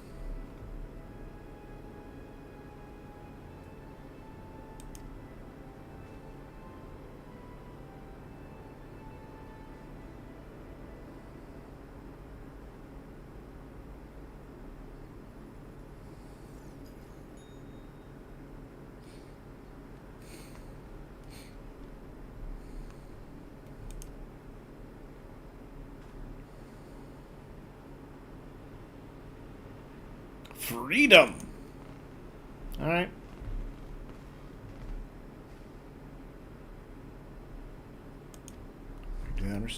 Freedom! Alright.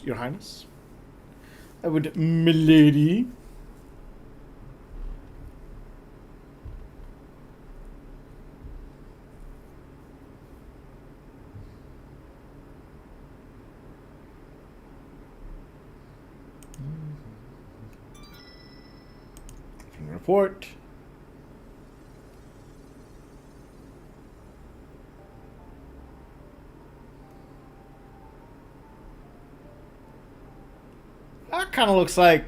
Your Highness. I would, milady. Report. That kind of looks like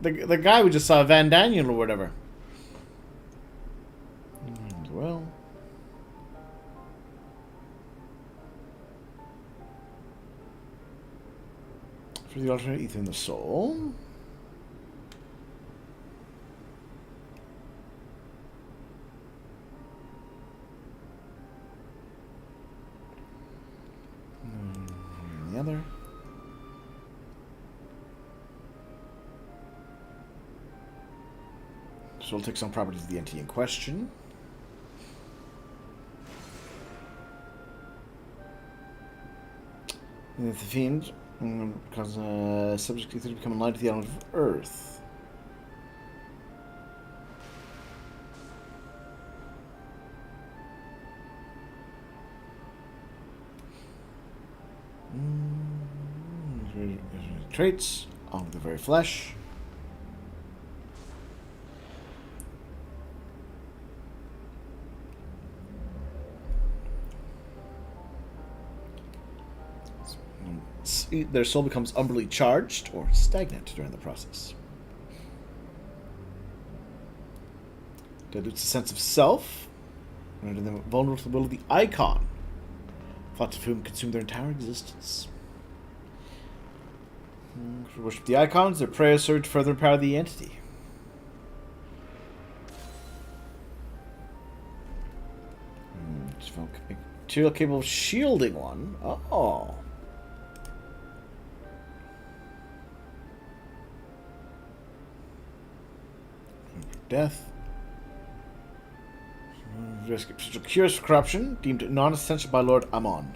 the guy we just saw, Van Daniel or whatever. Well. For the alternate ether in the soul. The other. So we'll take some properties of the entity in question. And the fiend, because subject to become aligned to the element of Earth. Traits on the very flesh. Their soul becomes umbrally charged or stagnant during the process. Dilutes a sense of self, rendering them vulnerable to the will of the icon, thoughts of whom consume their entire existence. To worship the icons, their prayers serve to further empower the entity. Material capable of shielding one. Oh. Death. Risk potential cures for corruption, deemed non-essential by Lord Amon.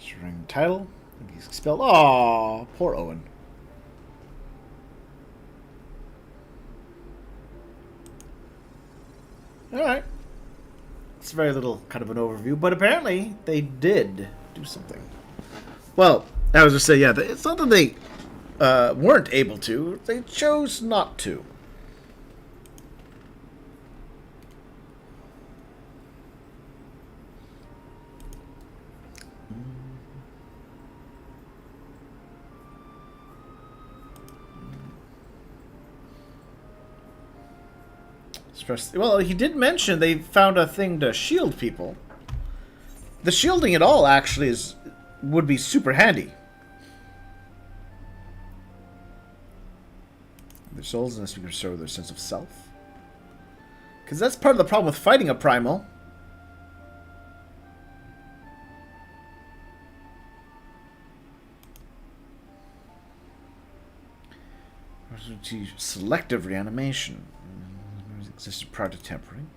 Surrendering title. He's expelled. Aww, poor Owen. Alright. It's very little kind of an overview, but apparently they did do something. Well, I was just saying, yeah, it's not that they weren't able to, they chose not to. Well, he did mention they found a thing to shield people. The shielding at all actually would be super handy. Their souls, unless we can restore their sense of self. Because that's part of the problem with fighting a primal. Selective reanimation. Existed prior to tempering.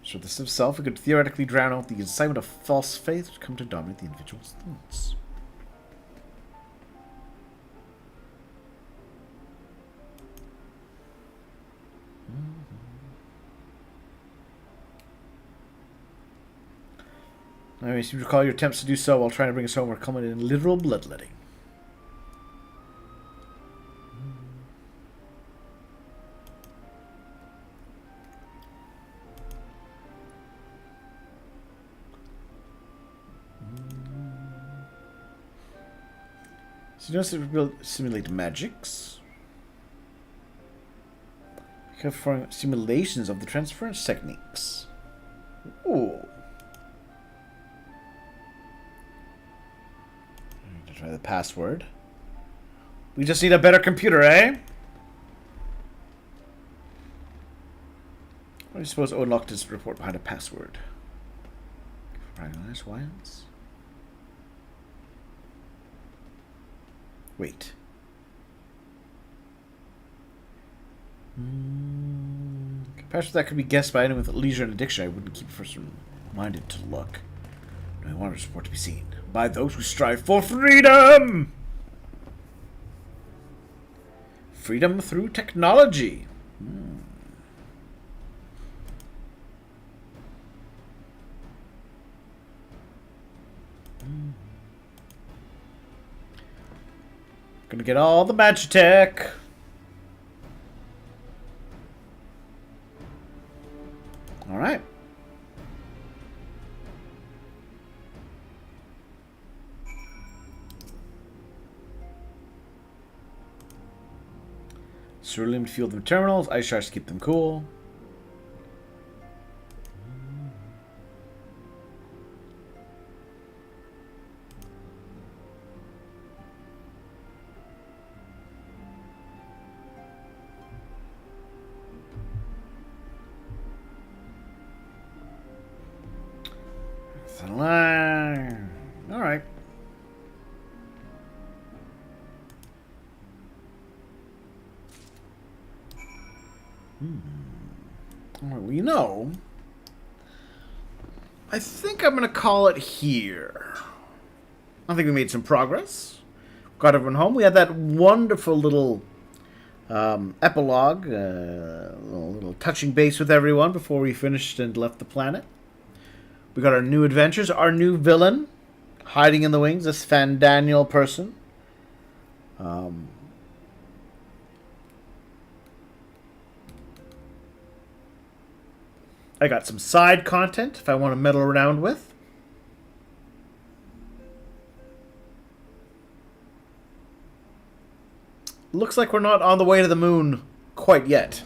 So this of self, it could theoretically drown out the incitement of false faith to come to dominate the individual's thoughts. Now, you seem to recall your attempts to do so while trying to bring us home were culminated in literal bloodletting. So you notice that we simulate magics. You can perform simulations of the transference techniques. Ooh. I'm going to try the password. We just need a better computer, eh? I suppose Owen locked his report behind a password. Pragmatized wilds. Wait. Perhaps that could be guessed by anyone with leisure and a dictionary. I wouldn't keep a person minded to look. No, I want our support to be seen by those who strive for freedom! Freedom through technology. Gonna get all the magitech. Alright. Cerulean to fuel the terminals. Ice shards to keep them cool. Alright. Well, you know, I think I'm going to call it here. I think we made some progress. Got everyone home. We had that wonderful little epilogue, little touching base with everyone before we finished and left the planet. We got our new adventures, our new villain, hiding in the wings, this Fandaniel person. I got some side content if I want to meddle around with. Looks like we're not on the way to the moon quite yet.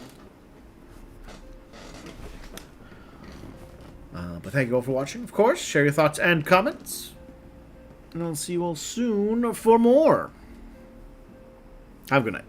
But thank you all for watching. Of course, share your thoughts and comments. And I'll see you all soon for more. Have a good night.